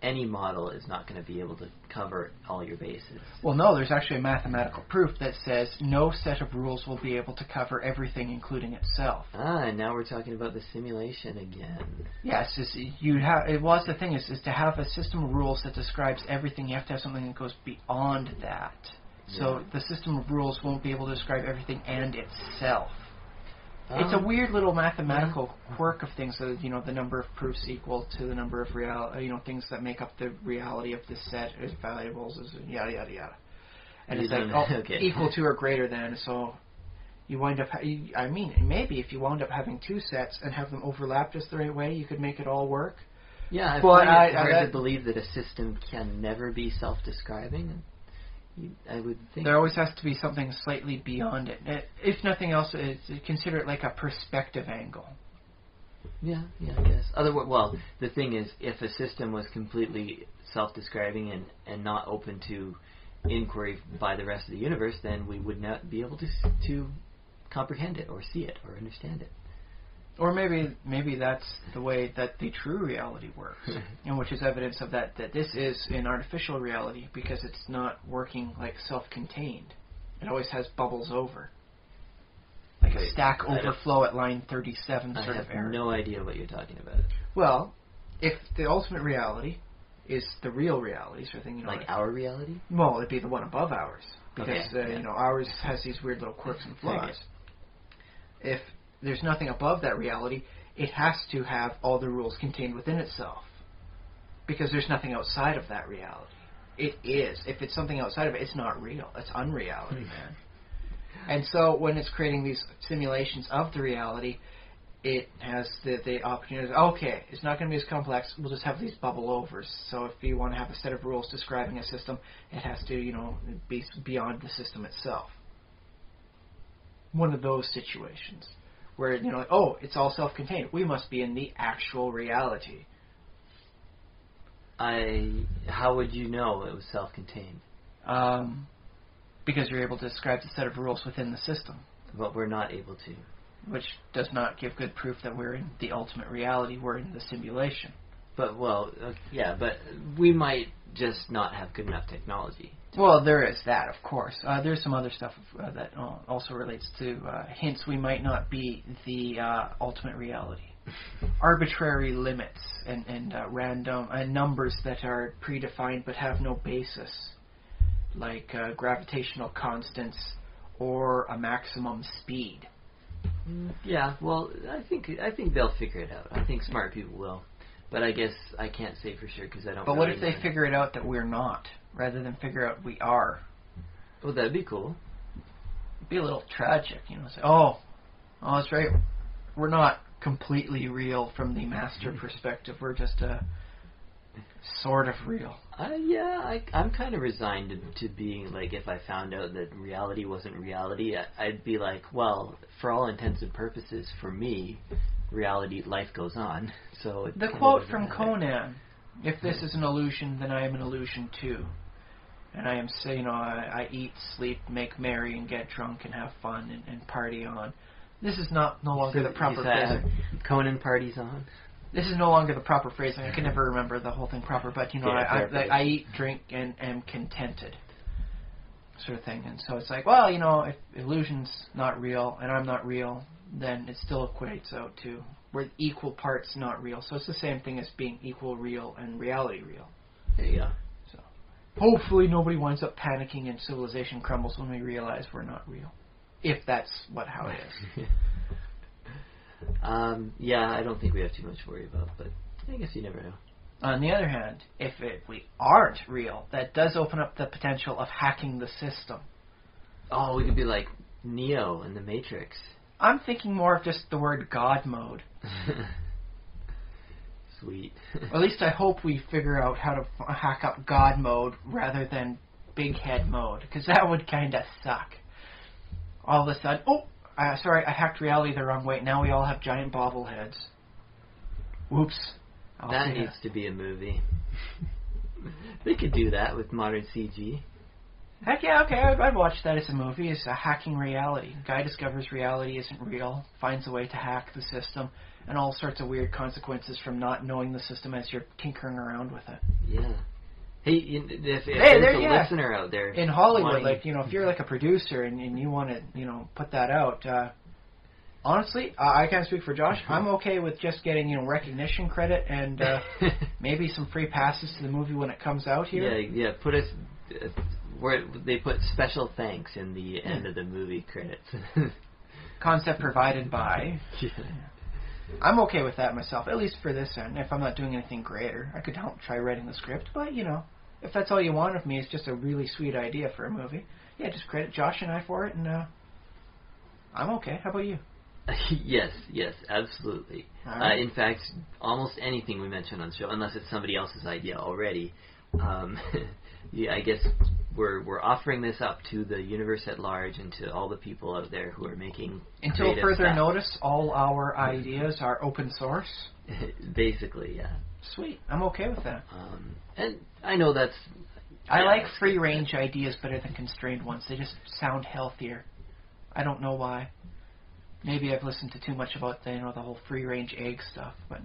any model is not going to be able to cover all your bases. Well, no, there's actually a mathematical proof that says no set of rules will be able to cover everything, including itself. And now we're talking about the simulation again. Yes, the thing is to have a system of rules that describes everything, you have to have something that goes beyond that. Yeah. So the system of rules won't be able to describe everything and itself. It's a weird little mathematical quirk of things. So, the number of proofs equal to the number of things that make up the reality of the set as variables, as yada yada yada. And it's equal to or greater than. So you wind up. Maybe if you wound up having 2 sets and have them overlap just the right way, you could make it all work. Yeah, I find it hard to believe that a system can never be self-describing. I would think there always has to be something slightly beyond it. If nothing else, consider it like a perspective angle. Yeah, I guess. The thing is, if a system was completely self-describing and not open to inquiry by the rest of the universe, then we would not be able to comprehend it or see it or understand it. Or maybe that's the way that the true reality works, and which is evidence of that this is an artificial reality because it's not working like self-contained. It always has bubbles over. Like a stack overflow at line 37 sort of error. I have no idea what you're talking about. Well, if the ultimate reality is the real reality sort of thing, our reality? Well, it'd be the one above ours. Because, okay. Ours has these weird little quirks and flaws. Okay. If there's nothing above that reality, it has to have all the rules contained within itself. Because there's nothing outside of that reality. It is. If it's something outside of it, it's not real. It's unreality, man. And so when it's creating these simulations of the reality, it has the opportunity to, okay, it's not going to be as complex, we'll just have these bubble overs. So if you want to have a set of rules describing a system, it has to, be beyond the system itself. One of those situations. Where, it's all self-contained. We must be in the actual reality. How would you know it was self-contained? Because you're able to describe the set of rules within the system. But we're not able to. Which does not give good proof that we're in the ultimate reality. We're in the simulation. But we might just not have good enough technology. Well, there is that, of course. There's some other stuff that also relates to hints we might not be the ultimate reality. Arbitrary limits and random numbers that are predefined but have no basis, like gravitational constants or a maximum speed. Yeah, well, I think they'll figure it out. I think smart people will. But I guess I can't say for sure because I don't. But what if they figure it out that we're not, rather than figure out we are? Well, that'd be cool. It'd be a little tragic, Say, oh, that's right. We're not completely real from the master perspective. We're just sort of real. I'm kind of resigned to being like, if I found out that reality wasn't reality, I'd be like, well, for all intents and purposes, for me, life goes on. So the quote from Conan: "If this is an illusion, then I am an illusion too." And I am saying, I eat, sleep, make merry, and get drunk, and have fun, and party on. This is no longer the proper phrasing. Conan parties on. This is no longer the proper phrasing. I can never remember the whole thing proper, but I eat, drink, and am contented, sort of thing. And so it's like, well, if illusion's not real and I'm not real, then it still equates out to we're equal parts not real. So it's the same thing as being equal real and reality real. There you go. So, hopefully nobody winds up panicking and civilization crumbles when we realize we're not real. If that's how it is. Yeah, I don't think we have too much to worry about, but I guess you never know. On the other hand, if we aren't real, that does open up the potential of hacking the system. Oh, we could be like Neo in the Matrix. I'm thinking more of just the word God mode. Sweet. Or at least I hope we figure out how to hack up God mode rather than Big Head mode, because that would kind of suck. All of a sudden, sorry, I hacked reality the wrong way. Now we all have giant bobbleheads. Whoops. That needs to be a movie. They could do that with modern CG. Heck yeah, okay, I'd watch that as a movie. It's a hacking reality. Guy discovers reality isn't real, finds a way to hack the system, and all sorts of weird consequences from not knowing the system as you're tinkering around with it. Yeah. Hey, if there's a listener out there in Hollywood, if you're like a producer and you want to, put that out, honestly, I can't speak for Josh. I'm okay with just getting, recognition credit and maybe some free passes to the movie when it comes out here. Yeah. Put us where they put special thanks in the end of the movie credits. Concept provided by. Yeah. I'm okay with that myself, at least for this end. If I'm not doing anything greater, I could help try writing the script. But if that's all you want of me, it's just a really sweet idea for a movie. Yeah, just credit Josh and I for it, and I'm okay. How about you? Yes, absolutely. Right. In fact, almost anything we mention on the show, unless it's somebody else's idea already, yeah, I guess we're offering this up to the universe at large and to all the people out there who are making until further notice. All our ideas are open source. Basically, yeah. Sweet, I'm okay with that. And I know that's. I like free range ideas better than constrained ones. They just sound healthier. I don't know why. Maybe I've listened to too much about the whole free range egg stuff, but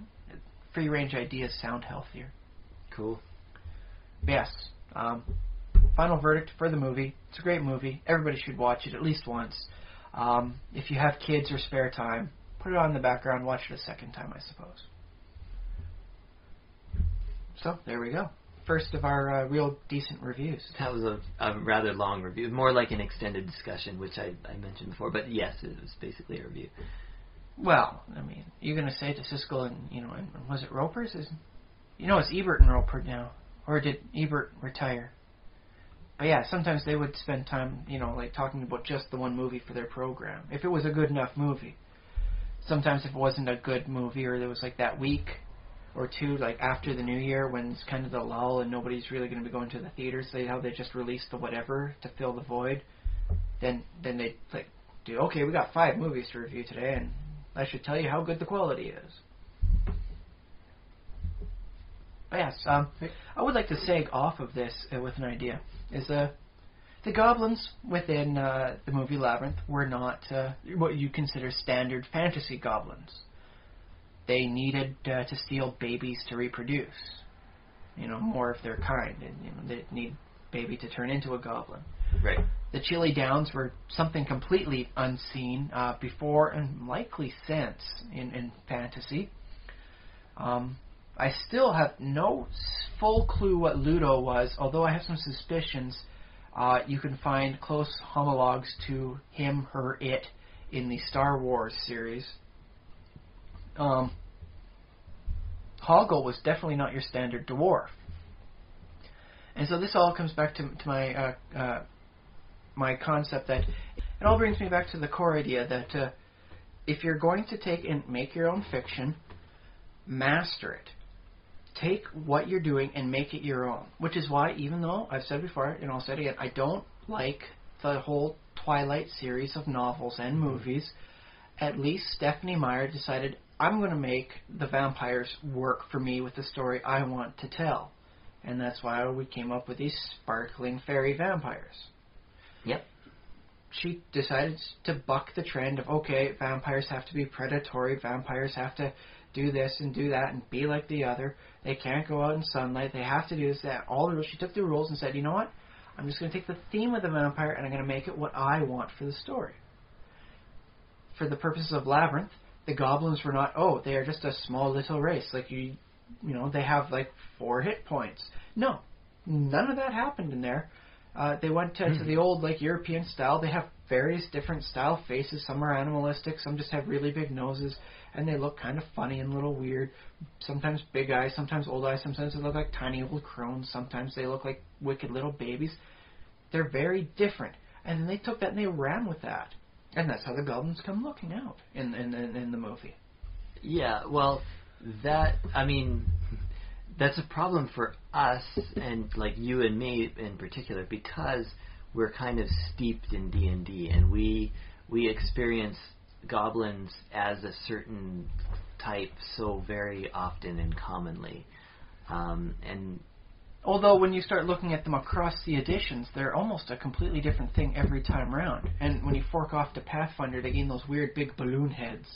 free range ideas sound healthier. Cool. Yes. Final verdict for the movie. It's a great movie. Everybody should watch it at least once. If you have kids or spare time, put it on in the background, watch it a second time, I suppose. So, there we go. First of our real decent reviews. That was a rather long review. More like an extended discussion, which I mentioned before. But yes, it was basically a review. Well, I mean, you're going to say to Siskel and, and was it Roper's? It's Ebert and Roper now. Or did Ebert retire? But yeah, sometimes they would spend time, talking about just the one movie for their program. If it was a good enough movie. Sometimes if it wasn't a good movie, or there was that week or two, after the New Year, when it's kind of the lull and nobody's really going to be going to the theaters, they just release the whatever to fill the void. Then they do, okay, we got 5 movies to review today, and I should tell you how good the quality is. But yes, I would like to seg off of this with an idea. Is the goblins within the movie Labyrinth were not what you consider standard fantasy goblins. They needed to steal babies to reproduce, more of their kind, and they need baby to turn into a goblin. Right. The Chili Downs were something completely unseen before and likely since in fantasy. I still have no full clue what Ludo was, although I have some suspicions. You can find close homologues to him, her, it in the Star Wars series. Hoggle was definitely not your standard dwarf. And so this all comes back to my my concept that it all brings me back to the core idea that if you're going to take and make your own fiction, master it. Take what you're doing and make it your own. Which is why, even though I've said before, and I'll say it again, I don't like the whole Twilight series of novels and movies, at least Stephenie Meyer decided, I'm going to make the vampires work for me with the story I want to tell. And that's why we came up with these sparkling fairy vampires. Yep. She decided to buck the trend of, okay, vampires have to be predatory, vampires have to do this and do that and be like the other. They can't go out in sunlight. They have to do this, that. All the rules. She took the rules and said, you know what? I'm just going to take the theme of the vampire and I'm going to make it what I want for the story. For the purposes of Labyrinth, the goblins were not, they are just a small little race. They have 4 hit points. No, none of that happened in there. They went to the old European style. They have various different style faces. Some are animalistic, some just have really big noses, and they look kind of funny and a little weird. Sometimes big eyes, sometimes old eyes, sometimes they look like tiny old crones, sometimes they look like wicked little babies. They're very different. And then they took that and they ran with that. And that's how the goblins come looking out in the movie. Yeah, well, that's a problem for us, and you and me in particular, because we're kind of steeped in D&D, and we experience goblins as a certain type so very often and commonly. And although when you start looking at them across the editions, they're almost a completely different thing every time round. And when you fork off to Pathfinder, they gain those weird big balloon heads.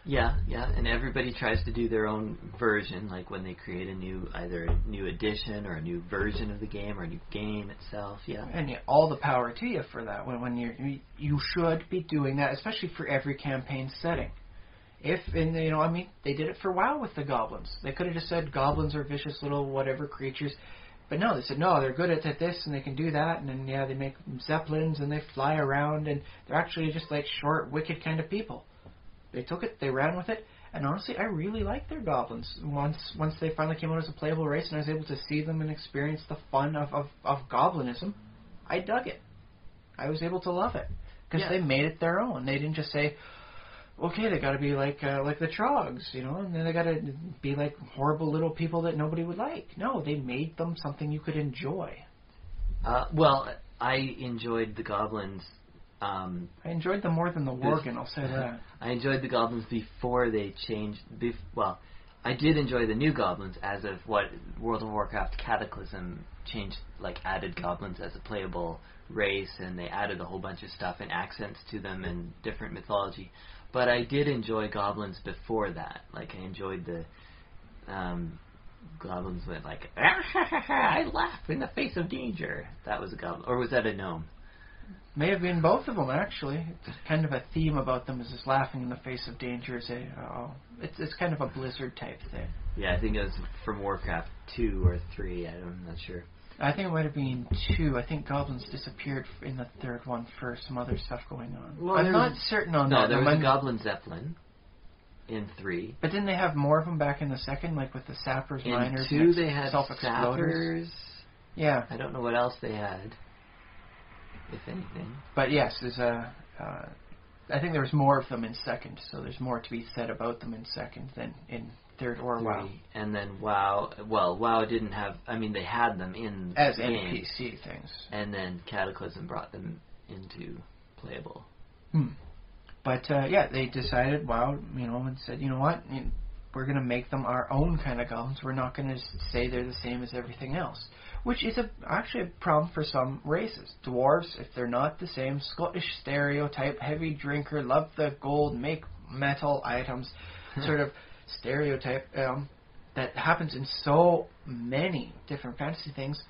Yeah, and everybody tries to do their own version, like when they create either a new edition or a new version of the game or a new game itself. Yeah, and all the power to you for that. When you should be doing that, especially for every campaign setting. They did it for WoW with the goblins. They could have just said goblins are vicious little whatever creatures, but no, they said no, they're good at this and they can do that, and then they make zeppelins and they fly around, and they're actually just short, wicked kind of people. They took it, they ran with it, and honestly, I really liked their goblins. Once they finally came out as a playable race and I was able to see them and experience the fun of goblinism, I dug it. I was able to love it. Because they made it their own. They didn't just say, okay, they got to be like the Trogs, and then they got to be like horrible little people that nobody would like. No, they made them something you could enjoy. Well, I enjoyed the goblins. I enjoyed them more than the Worgen, I'll say that. I enjoyed the goblins before they changed. I did enjoy the new goblins as of what World of Warcraft Cataclysm changed, added goblins as a playable race, and they added a whole bunch of stuff and accents to them and different mythology. But I did enjoy goblins before that. I enjoyed the goblins went I laugh in the face of danger. That was a goblin. Or was that a gnome? May have been both of them, actually. It's kind of a theme about them, is this laughing in the face of danger. It's kind of a Blizzard type thing. Yeah, I think it was from Warcraft 2 or 3. I'm not sure. I think it might have been 2. I think goblins disappeared in the third one for some other stuff going on. Well, I'm not certain on that. No, there was a Goblin Zeppelin in 3. But didn't they have more of them back in the second, with the sappers, miners, in 2 they had self-exploders? sappers. Yeah. I don't know what else they had, if anything. But yes, there's I think there was more of them in second, so there's more to be said about them in second than in third or 3. WoW. And then WoW, WoW didn't have, they had them in as the NPC things. And then Cataclysm brought them into playable. But they decided, and said, you know what, we're going to make them our own kind of goblins. We're not going to say they're the same as everything else. Which is actually a problem for some races. Dwarves, if they're not the same, Scottish stereotype, heavy drinker, love the gold, make metal items, sort of stereotype that happens in so many different fantasy things,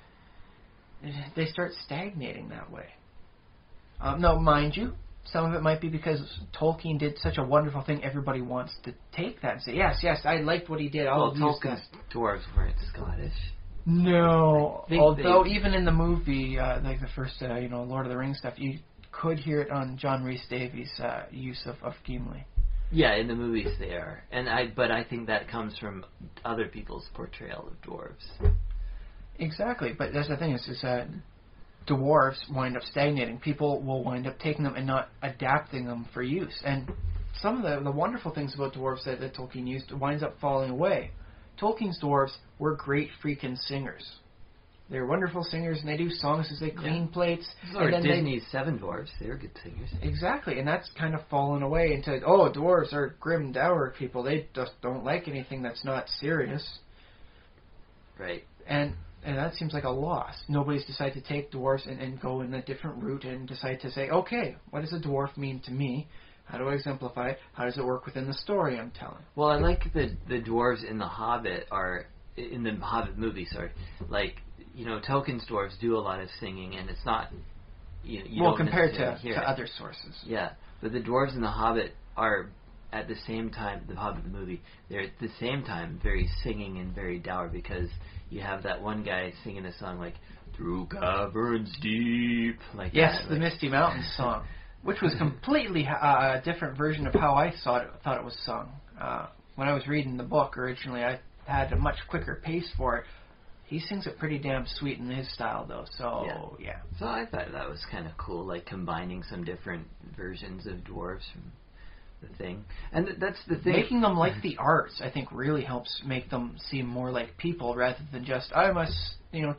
they start stagnating that way. Now, mind you, some of it might be because Tolkien did such a wonderful thing, everybody wants to take that and say, yes, I liked what he did. Tolkien's dwarves weren't Scottish. No, although even in the movie, the first, Lord of the Rings stuff, you could hear it on John Rhys Davies' use of Gimli. Yeah, in the movies they are, but I think that comes from other people's portrayal of dwarves. Exactly, but that's the thing is dwarves wind up stagnating. People will wind up taking them and not adapting them for use. And some of the wonderful things about dwarves that Tolkien used winds up falling away. Tolkien's dwarves were great freaking singers. They're wonderful singers, and they do songs as they clean plates. Or Disney's Seven Dwarfs, they were good singers. Exactly, and that's kind of fallen away into, dwarves are grim, dour people. They just don't like anything that's not serious. Right. And that seems like a loss. Nobody's decided to take dwarves and go in a different route and decide to say, okay, what does a dwarf mean to me? How do I exemplify it? How does it work within the story I'm telling? Well, I like the dwarves in the Hobbit in the Hobbit movie. Tolkien's dwarves do a lot of singing, and it's not. You don't compared to hear other sources. Yeah, but the dwarves in the Hobbit are at the same time, The Hobbit, the movie, they're at the same time very singing and very dour, because you have that one guy singing a song like, through caverns deep, like yes, that, the Misty Mountains song, which was completely a different version of how I thought it was sung. When I was reading the book originally, I had a much quicker pace for it. He sings it pretty damn sweet in his style, though, so, yeah. So I thought that was kind of cool, like combining some different versions of dwarves from the thing. And that's the thing. Making them like the arts, I think, really helps make them seem more like people, rather than just, I'm a,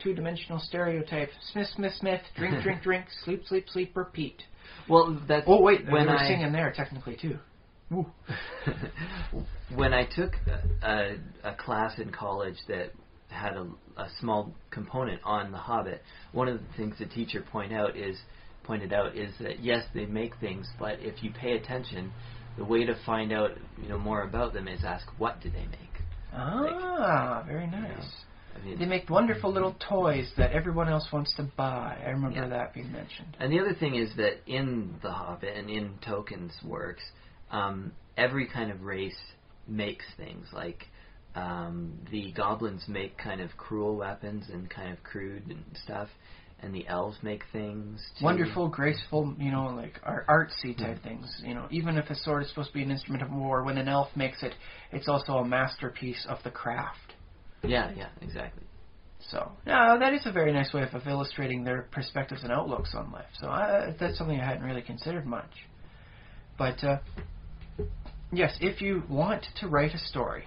two-dimensional stereotype. Smith, Smith, Smith, drink, drink, drink, sleep, sleep, sleep, repeat. Well, that's... Oh, wait, when they were singing there, technically, too. Ooh. When I took a class in college that had a small component on The Hobbit, one of the things the teacher pointed out is that yes, they make things, but if you pay attention, the way to find out more about them is ask, what do they make? Very nice. They make wonderful little toys that everyone else wants to buy. I remember that being mentioned. And the other thing is that in The Hobbit and in Tolkien's works, every kind of race makes things. Like the goblins make kind of cruel weapons and kind of crude and stuff, and the elves make things too. Wonderful, graceful, like artsy type things. Even if a sword is supposed to be an instrument of war, when an elf makes it, it's also a masterpiece of the craft. Yeah, exactly. So, that is a very nice way of illustrating their perspectives and outlooks on life. So that's something I hadn't really considered much. But, yes, if you want to write a story,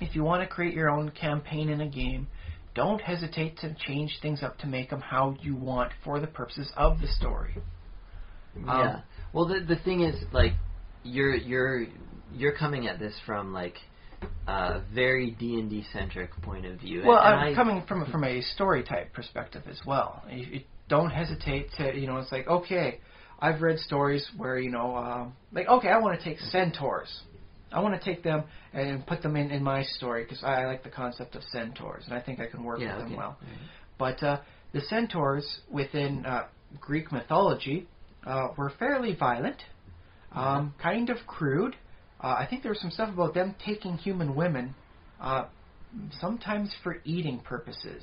if you want to create your own campaign in a game, don't hesitate to change things up to make them how you want for the purposes of the story. Yeah. Well, the thing is, like, you're coming at this from like a very D&D centric point of view. Well, I'm coming from a story type perspective as well. You don't hesitate to it's like, okay, I've read stories where okay, I want to take centaurs. I want to take them and put them in my story because I like the concept of centaurs, and I think I can work with them well. Right. But the centaurs within Greek mythology were fairly violent, kind of crude. I think there was some stuff about them taking human women, sometimes for eating purposes.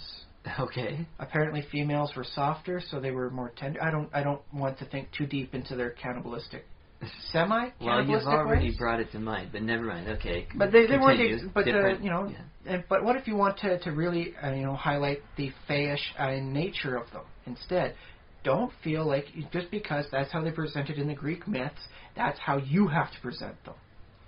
Okay. Apparently females were softer, so they were more tender. I don't want to think too deep into their cannibalistic well, you've already brought it to mind, but never mind. Okay, but they weren't. But but what if you want to really highlight the fayish nature of them instead? Don't feel like just because that's how they presented in the Greek myths, that's how you have to present them.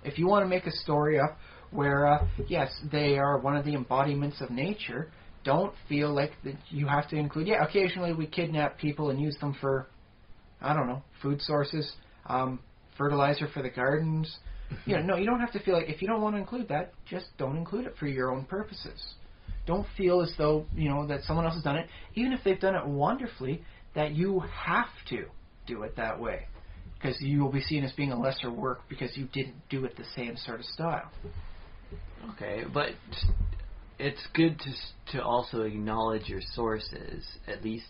If you want to make a story up where yes, they are one of the embodiments of nature, don't feel like that you have to include. Yeah, occasionally we kidnap people and use them for, I don't know, food sources. Fertilizer for the gardens. No, you don't have to feel like if you don't want to include that, just don't include it for your own purposes. Don't feel as though, that someone else has done it, even if they've done it wonderfully, that you have to do it that way. Because you will be seen as being a lesser work because you didn't do it the same sort of style. Okay, but it's good to also acknowledge your sources. At least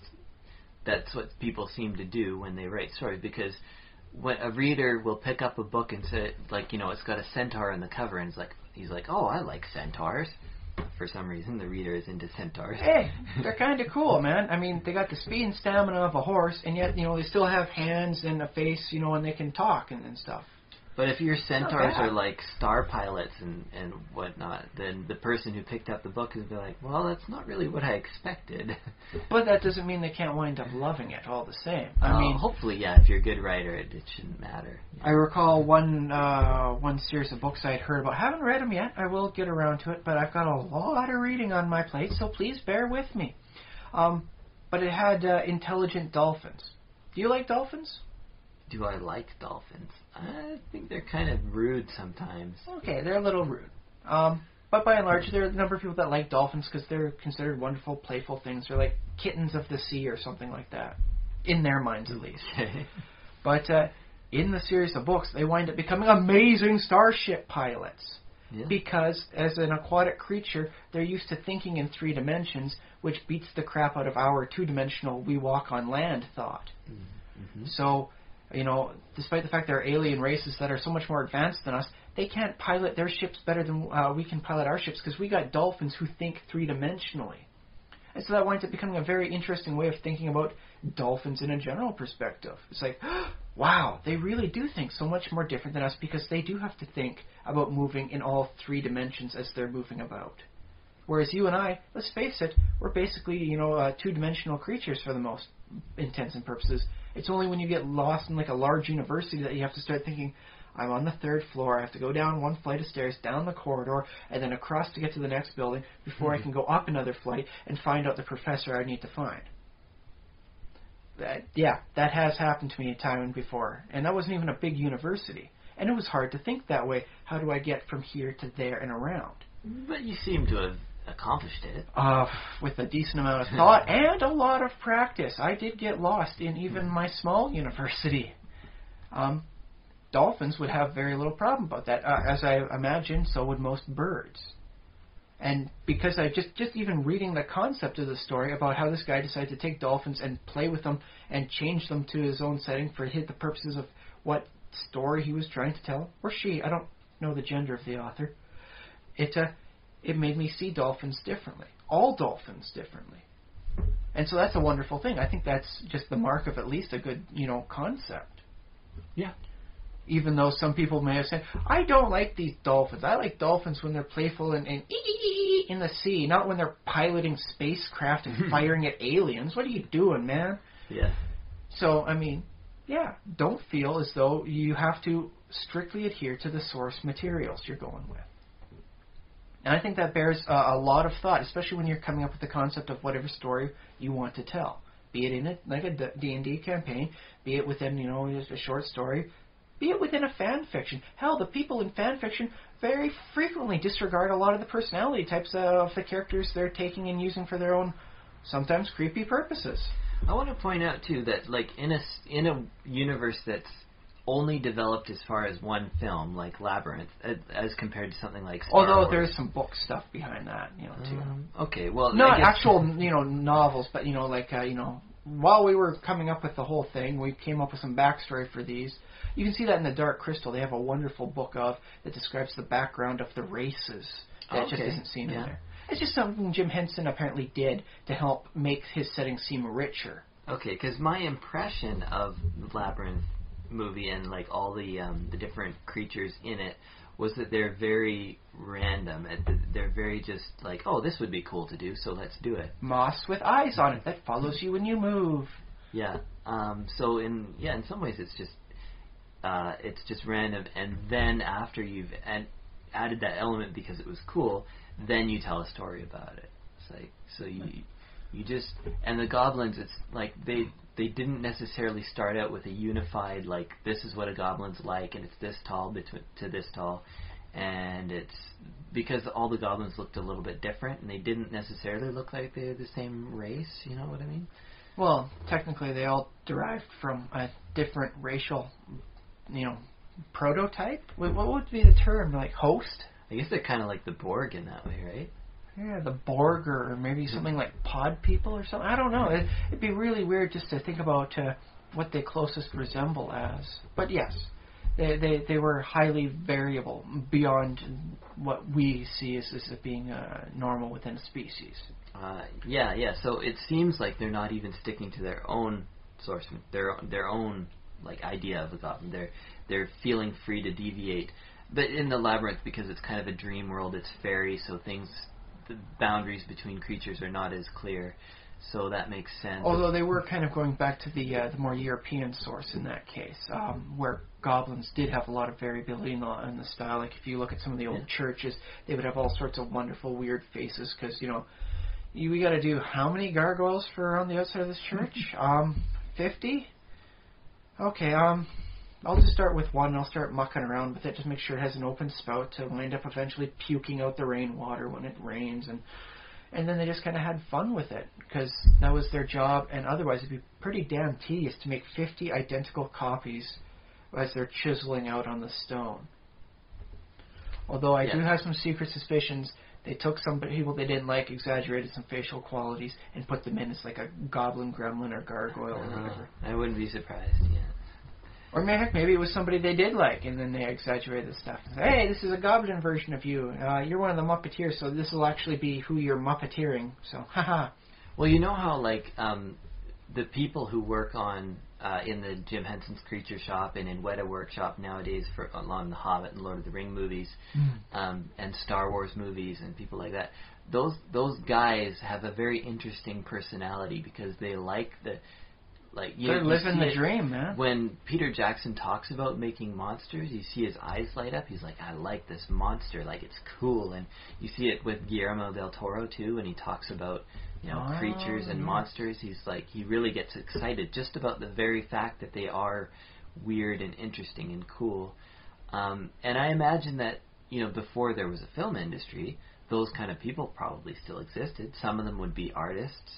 that's what people seem to do when they write stories, because when a reader will pick up a book and say, like, it's got a centaur in the cover, and he's like, oh, I like centaurs. For some reason, the reader is into centaurs. Hey, they're kind of cool, man. I mean, they got the speed and stamina of a horse, and yet, they still have hands and a face, and they can talk and stuff. But if your centaurs are like star pilots and whatnot, then the person who picked up the book is like, well, that's not really what I expected. But that doesn't mean they can't wind up loving it all the same. I mean, hopefully, yeah. If you're a good writer, it shouldn't matter. Yeah. I recall one series of books I had heard about. Haven't read them yet. I will get around to it, but I've got a lot of reading on my plate, so please bear with me. But it had intelligent dolphins. Do you like dolphins? Do I like dolphins? I think they're kind of rude sometimes. Okay, they're a little rude. But by and large, there are a number of people that like dolphins because they're considered wonderful, playful things. They're like kittens of the sea or something like that. In their minds, at least. But in the series of books, they wind up becoming amazing starship pilots. Yeah. Because as an aquatic creature, they're used to thinking in 3 dimensions, which beats the crap out of our 2-dimensional we walk on land thought. Mm-hmm. So Despite the fact there are alien races that are so much more advanced than us, they can't pilot their ships better than we can pilot our ships because we got dolphins who think three-dimensionally. And so that winds up becoming a very interesting way of thinking about dolphins in a general perspective. It's like, wow, they really do think so much more different than us because they do have to think about moving in all three dimensions as they're moving about. Whereas you and I, let's face it, we're basically, two-dimensional creatures for the most intents and purposes. It's only when you get lost in like a large university that you have to start thinking, I'm on the 3rd floor, I have to go down one flight of stairs, down the corridor, and then across to get to the next building before I can go up another flight and find out the professor I need to find. That has happened to me a time before, and that wasn't even a big university. And it was hard to think that way. How do I get from here to there and around? But you seem to have accomplished it. With a decent amount of thought and a lot of practice. I did get lost in even my small university. Dolphins would have very little problem about that. As I imagine, so would most birds. And because I just even reading the concept of the story about how this guy decided to take dolphins and play with them and change them to his own setting for the purposes of what story he was trying to tell, or she, I don't know the gender of the author, it made me see dolphins differently. All dolphins differently. And so that's a wonderful thing. I think that's just the mark of at least a good, concept. Yeah. Even though some people may have said, I don't like these dolphins. I like dolphins when they're playful and in the sea, not when they're piloting spacecraft and firing at aliens. What are you doing, man? Yeah. So, don't feel as though you have to strictly adhere to the source materials you're going with. And I think that bears a lot of thought, especially when you're coming up with the concept of whatever story you want to tell. Be it in a D&D campaign, be it within, a short story, be it within a fan fiction. Hell, the people in fan fiction very frequently disregard a lot of the personality types of the characters they're taking and using for their own, sometimes creepy purposes. I want to point out, too, that like in a universe that's only developed as far as one film, like Labyrinths, as compared to something like Star Wars. There's some book stuff behind that, too. Okay, well... Not actual, novels, but, while we were coming up with the whole thing, we came up with some backstory for these. You can see that in the Dark Crystal. They have a wonderful book that describes the background of the races that just isn't seen in there. It's just something Jim Henson apparently did to help make his setting seem richer. Okay, because my impression of the Labyrinth movie and like all the different creatures in it was that they're very random. They're very just like, oh, this would be cool to do, so let's do it. Moss with eyes on it that follows you when you move. Yeah. So in some ways it's just random, and then after you've added that element because it was cool, then you tell a story about it. It's like, so you just, and the goblins, it's like they didn't necessarily start out with a unified, like, this is what a goblin's like, and it's this tall to this tall, and it's because all the goblins looked a little bit different, and they didn't necessarily look like they're the same race, you know what I mean? Well, technically they all derived from a different racial, prototype? What would be the term, like host? I guess they're kind of like the Borg in that way, right? Yeah, the Borg, or maybe something like pod people or something. I don't know. It'd be really weird just to think about what they closest resemble as. But yes, they were highly variable beyond what we see as being normal within a species. Yeah. So it seems like they're not even sticking to their own source, their own like idea of a goblin. They're feeling free to deviate. But in the Labyrinth, because it's kind of a dream world, it's fairy, so the boundaries between creatures are not as clear. So that makes sense. Although they were kind of going back to the more European source in that case, where goblins did have a lot of variability in the style. Like if you look at some of the old churches, they would have all sorts of wonderful weird faces because, we got to do how many gargoyles for around the outside of this church? 50? Okay, I'll just start with one, and I'll start mucking around with it, just make sure it has an open spout to wind up eventually puking out the rainwater when it rains, and then they just kind of had fun with it, because that was their job, and otherwise it'd be pretty damn tedious to make 50 identical copies as they're chiseling out on the stone. Although I do have some secret suspicions, they took some people they didn't like, exaggerated some facial qualities, and put them in as like a goblin, gremlin, or gargoyle or whatever. I wouldn't be surprised, yeah. Or maybe it was somebody they did like, and then they exaggerated the stuff. Hey, this is a Goblin version of you. You're one of the Muppeteers, so this will actually be who you're Muppeteering. So, haha. Well, you know how, like, the people who work on in the Jim Henson's Creature Shop and in Weta Workshop nowadays for along the Hobbit and Lord of the Ring movies and Star Wars movies and people like that, those guys have a very interesting personality because they like the... Like they're living the dream, man. When Peter Jackson talks about making monsters, you see his eyes light up. He's like, I like this monster. Like, it's cool. And you see it with Guillermo del Toro, too, when he talks about, creatures and monsters. He's like, he really gets excited just about the very fact that they are weird and interesting and cool. And I imagine that, before there was a film industry, those kind of people probably still existed. Some of them would be artists.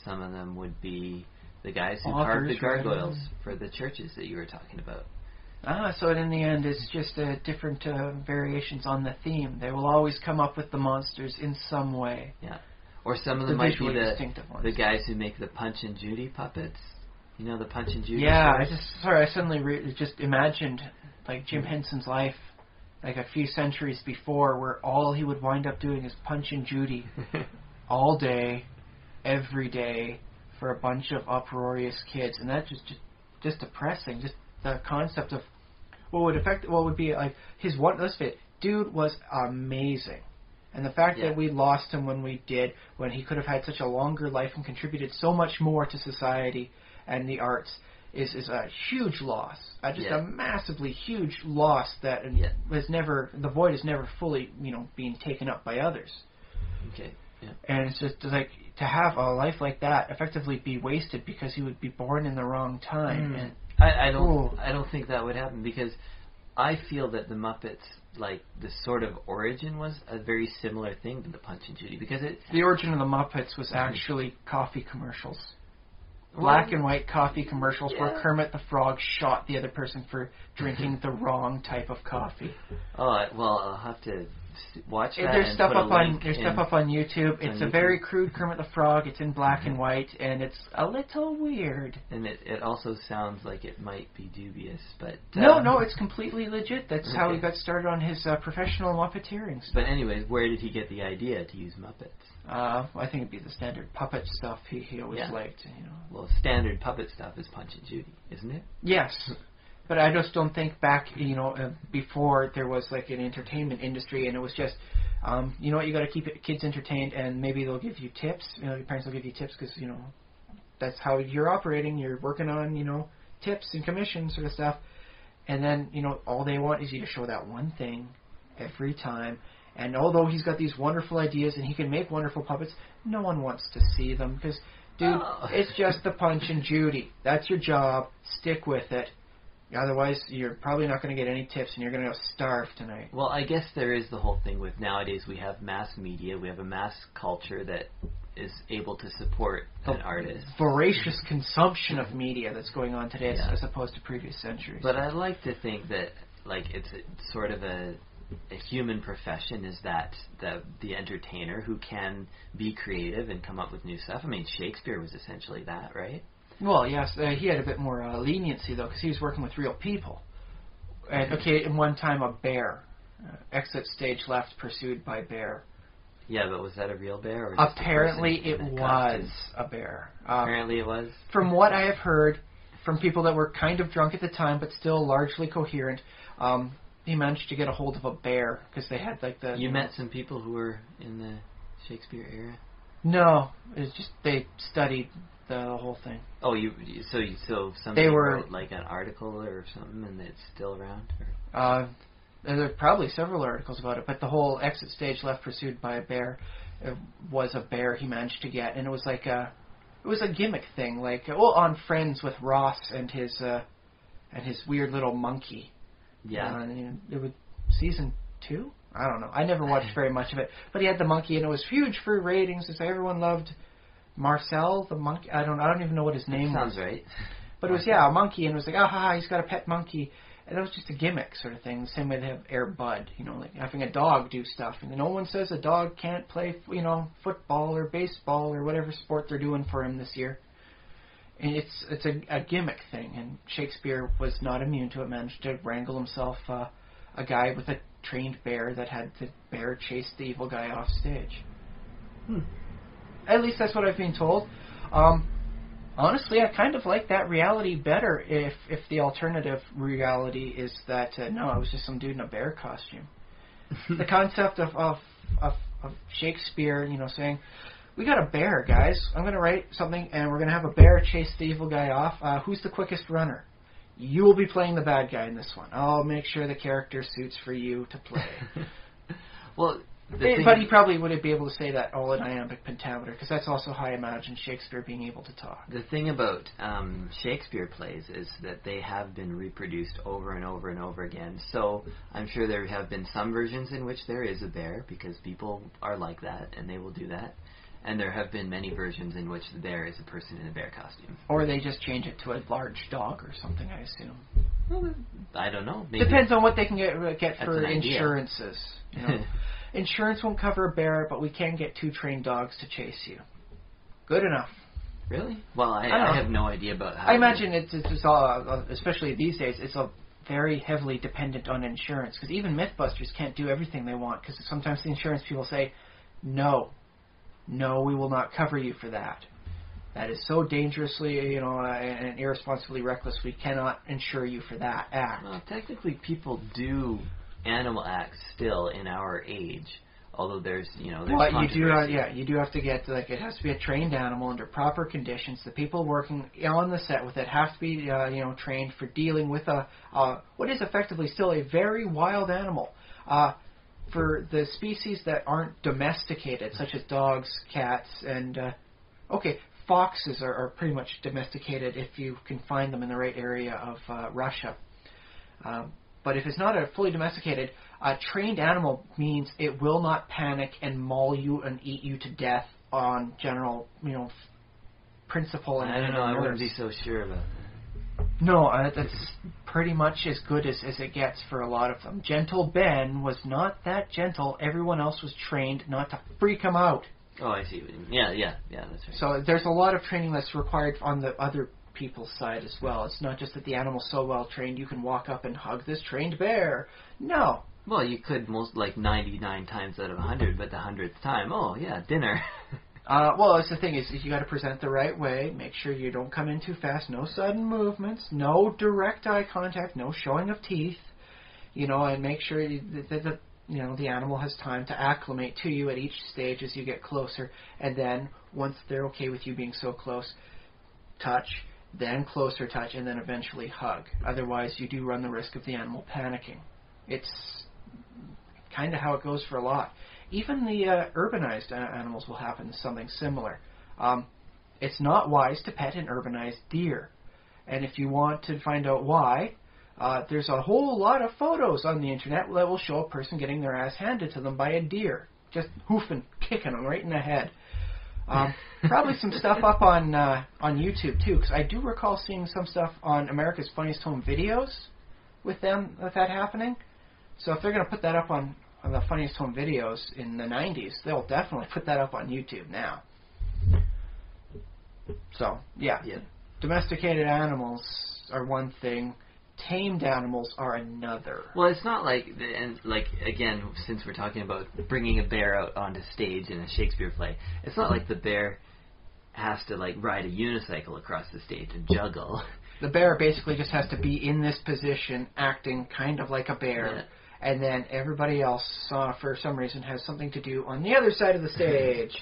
Some of them would be... the guys who carved the gargoyles for the churches that you were talking about. So in the end, it's just different variations on the theme. They will always come up with the monsters in some way. Yeah. Or some of them might be the guys who make the Punch and Judy puppets. You know, the Punch and Judy I suddenly just imagined, like, Jim Henson's life, like a few centuries before, where all he would wind up doing is Punch and Judy all day, every day, for a bunch of uproarious kids, and that's just depressing. Just the concept of what would be like his one. Let's say, dude was amazing, and the fact that we lost him when we did, when he could have had such a longer life and contributed so much more to society and the arts, is a huge loss. A massively huge loss that was never, the void is never fully being taken up by others. Okay. Yeah. And it's just like to have a life like that effectively be wasted because he would be born in the wrong time. And I don't think that would happen because I feel that the Muppets, like the sort of origin was a very similar thing to the Punch and Judy because the origin of the Muppets was actually coffee commercials. Black and white coffee commercials where Kermit the Frog shot the other person for drinking the wrong type of coffee. Oh, well, I'll have to watch that. There's stuff up on YouTube. It's a very crude Kermit the Frog. It's in black and white, and it's a little weird. And it also sounds like it might be dubious, but... No, it's completely legit. That's how he got started on his professional Muppeteering stuff. But anyways, where did he get the idea to use Muppets? I think it'd be the standard puppet stuff he always liked. Well, standard puppet stuff is Punch and Judy, isn't it? Yes. But I just don't think back, before there was like an entertainment industry and it was just, you got to keep kids entertained and maybe they'll give you tips. Your parents will give you tips because, that's how you're operating. You're working on, tips and commissions sort of stuff. And then, all they want is you to show that one thing every time. And although he's got these wonderful ideas and he can make wonderful puppets, no one wants to see them because, dude, it's just the Punch and Judy. That's your job. Stick with it. Otherwise, you're probably not going to get any tips, and you're going to go starve tonight. Well, I guess there is the whole thing with nowadays we have mass media, we have a mass culture that is able to support an artist. Voracious consumption of media that's going on today as opposed to previous centuries. But I like to think that, like, it's sort of a human profession is that the entertainer who can be creative and come up with new stuff. I mean, Shakespeare was essentially that, right? Well, yes, he had a bit more leniency, though, because he was working with real people. And, in one time, a bear. Exit stage left, pursued by bear. Yeah, but was that a real bear? Or apparently it was a bear. Apparently it was? From what I have heard from people that were kind of drunk at the time, but still largely coherent, he managed to get a hold of a bear, because they had, like, the... You met some people who were in the Shakespeare era? No, it was just they studied the whole thing. Oh, so somebody wrote like an article or something, and it's still around? Or? There are probably several articles about it, but the whole exit stage left pursued by a bear was a bear he managed to get, and it was like it was a gimmick thing, like on Friends with Ross and his weird little monkey. Yeah. It was season 2. I don't know. I never watched very much of it, but he had the monkey, and it was huge for ratings. So everyone loved Marcel the monkey. I don't even know what his name was. Sounds right. But it was a monkey, and it was like he's got a pet monkey, and it was just a gimmick sort of thing. The same way they have Air Bud, like having a dog do stuff, and no one says a dog can't play football or baseball or whatever sport they're doing for him this year. And it's a gimmick thing, and Shakespeare was not immune to it. Managed to wrangle himself a guy with a trained bear that had the bear chase the evil guy off stage. At least that's what I've been told. Honestly, I kind of like that reality better if the alternative reality is that, no, it was just some dude in a bear costume. The concept of Shakespeare, saying, we got a bear, guys. I'm going to write something, and we're going to have a bear chase the evil guy off. Who's the quickest runner? You will be playing the bad guy in this one. I'll make sure the character suits for you to play. Well, but he probably wouldn't be able to say that all in iambic pentameter, because that's also how I imagine Shakespeare being able to talk. The thing about Shakespeare plays is that they have been reproduced over and over and over again. So I'm sure there have been some versions in which there is a bear, because people are like that, and they will do that. And there have been many versions in which the bear is a person in a bear costume. Or they just change it to a large dog or something, I assume. Well, I don't know. Maybe. Depends on what they can get for an idea. insurances. Insurance won't cover a bear, but we can get 2 trained dogs to chase you. Good enough. Really? Well, I have no idea about how... I imagine it's all, especially these days, it's a very heavily dependent on insurance. Because even Mythbusters can't do everything they want. Because sometimes the insurance people say, no, we will not cover you for that. That is so dangerously, and irresponsibly reckless. We cannot insure you for that act. Well, technically, people do animal acts still in our age. Although there's controversy. You do have to get, it has to be a trained animal under proper conditions. The people working on the set with it have to be, trained for dealing with what is effectively still a very wild animal. For the species that aren't domesticated, such as dogs, cats, and, foxes are pretty much domesticated if you can find them in the right area of Russia. But if it's not a fully domesticated, a trained animal means it will not panic and maul you and eat you to death on general, principle. And I don't know, I wouldn't be so sure about that. No, that's pretty much as good as it gets for a lot of them. Gentle Ben was not that gentle. Everyone else was trained not to freak him out. Oh, I see. Yeah, that's right. So there's a lot of training that's required on the other people's side as well. It's not just that the animal's so well trained you can walk up and hug this trained bear. No. Well, you could 99 times out of 100, but the 100th time, dinner. Well, that's the thing is you got to present the right way. Make sure you don't come in too fast. No sudden movements. No direct eye contact. No showing of teeth. And make sure that the animal has time to acclimate to you at each stage as you get closer. And then once they're okay with you being so close, touch, then closer touch, and then eventually hug. Otherwise, you do run the risk of the animal panicking. It's kind of how it goes for a lot. Even the urbanized animals will happen something similar. It's not wise to pet an urbanized deer. And if you want to find out why, there's a whole lot of photos on the internet that will show a person getting their ass handed to them by a deer. Just hoofing, kicking them right in the head. Probably some stuff up on YouTube too, because I do recall seeing some stuff on America's Funniest Home Videos with that happening. So if they're going to put that up on the Funniest Home Videos in the 90s, they'll definitely put that up on YouTube now. So, yeah. Domesticated animals are one thing. Tamed animals are another. Well, it's not again, since we're talking about bringing a bear out onto stage in a Shakespeare play, it's not like the bear has to ride a unicycle across the stage and juggle. The bear basically just has to be in this position, acting kind of like a bear, and then everybody else, for some reason, has something to do on the other side of the stage.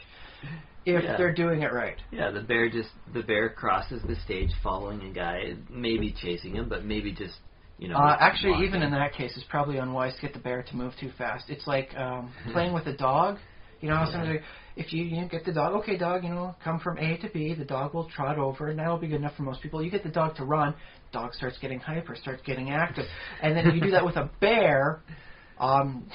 If they're doing it right. Yeah, the bear crosses the stage following a guy, maybe chasing him, but maybe just, actually, walking. Even in that case, it's probably unwise to get the bear to move too fast. It's like playing with a dog. How sometimes if you get the dog, okay, dog, come from A to B, the dog will trot over, and that'll be good enough for most people. You get the dog to run, dog starts getting hyper, starts getting active, and then you do that with a bear.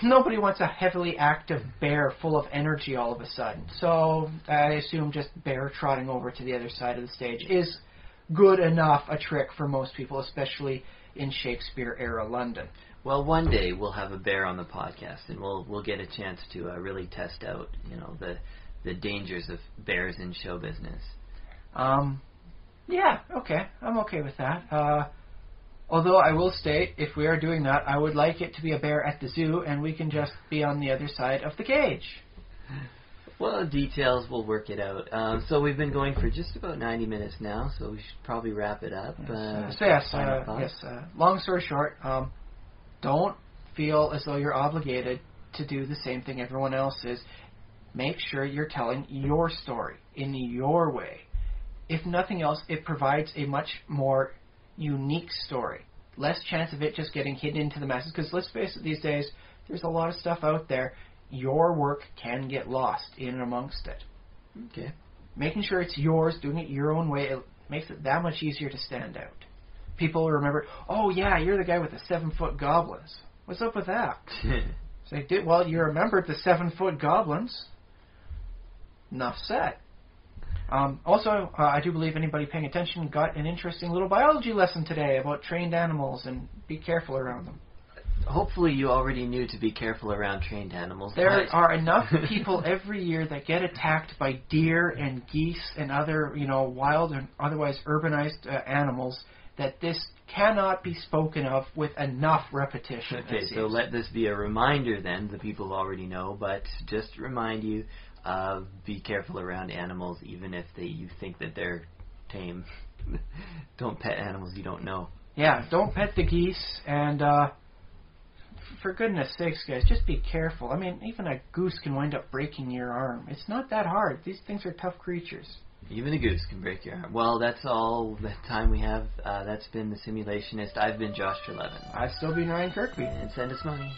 Nobody wants a heavily active bear full of energy all of a sudden. So I assume just bear trotting over to the other side of the stage is good enough a trick for most people, especially in Shakespeare-era London. Well, one day we'll have a bear on the podcast, and we'll get a chance to really test out, the dangers of bears in show business. Yeah, okay. I'm okay with that. Although I will state, if we are doing that, I would like it to be a bear at the zoo, and we can just be on the other side of the cage. Well, details, we'll work it out. So we've been going for just about 90 minutes now, so we should probably wrap it up. Long story short, don't feel as though you're obligated to do the same thing everyone else is. Make sure you're telling your story in your way. If nothing else, it provides a much more unique story. Less chance of it just getting hidden into the masses, because let's face it, these days, there's a lot of stuff out there. Your work can get lost in and amongst it. Okay. Making sure it's yours, doing it your own way, it makes it that much easier to stand out. People remember, oh yeah, you're the guy with the 7-foot goblins. What's up with that? It's like, well, you remembered the 7-foot goblins. Enough said. Also, I do believe anybody paying attention got an interesting little biology lesson today about trained animals and be careful around them. Hopefully you already knew to be careful around trained animals. There are enough people every year that get attacked by deer and geese and other, wild and otherwise urbanized animals that this cannot be spoken of with enough repetition. Okay, so let this be a reminder then, the people already know, but just to remind you, be careful around animals even if you think that they're tame. Don't pet animals you don't know. Yeah, don't pet the geese, and for goodness sakes, guys, just be careful. I mean, even a goose can wind up breaking your arm. It's not that hard. These things are tough creatures. Even a goose can break your arm. Well, that's all the time we have. That's been The Simulationist. I've been Josh Trelevin. I've still been Ryan Kirkby. And send us money.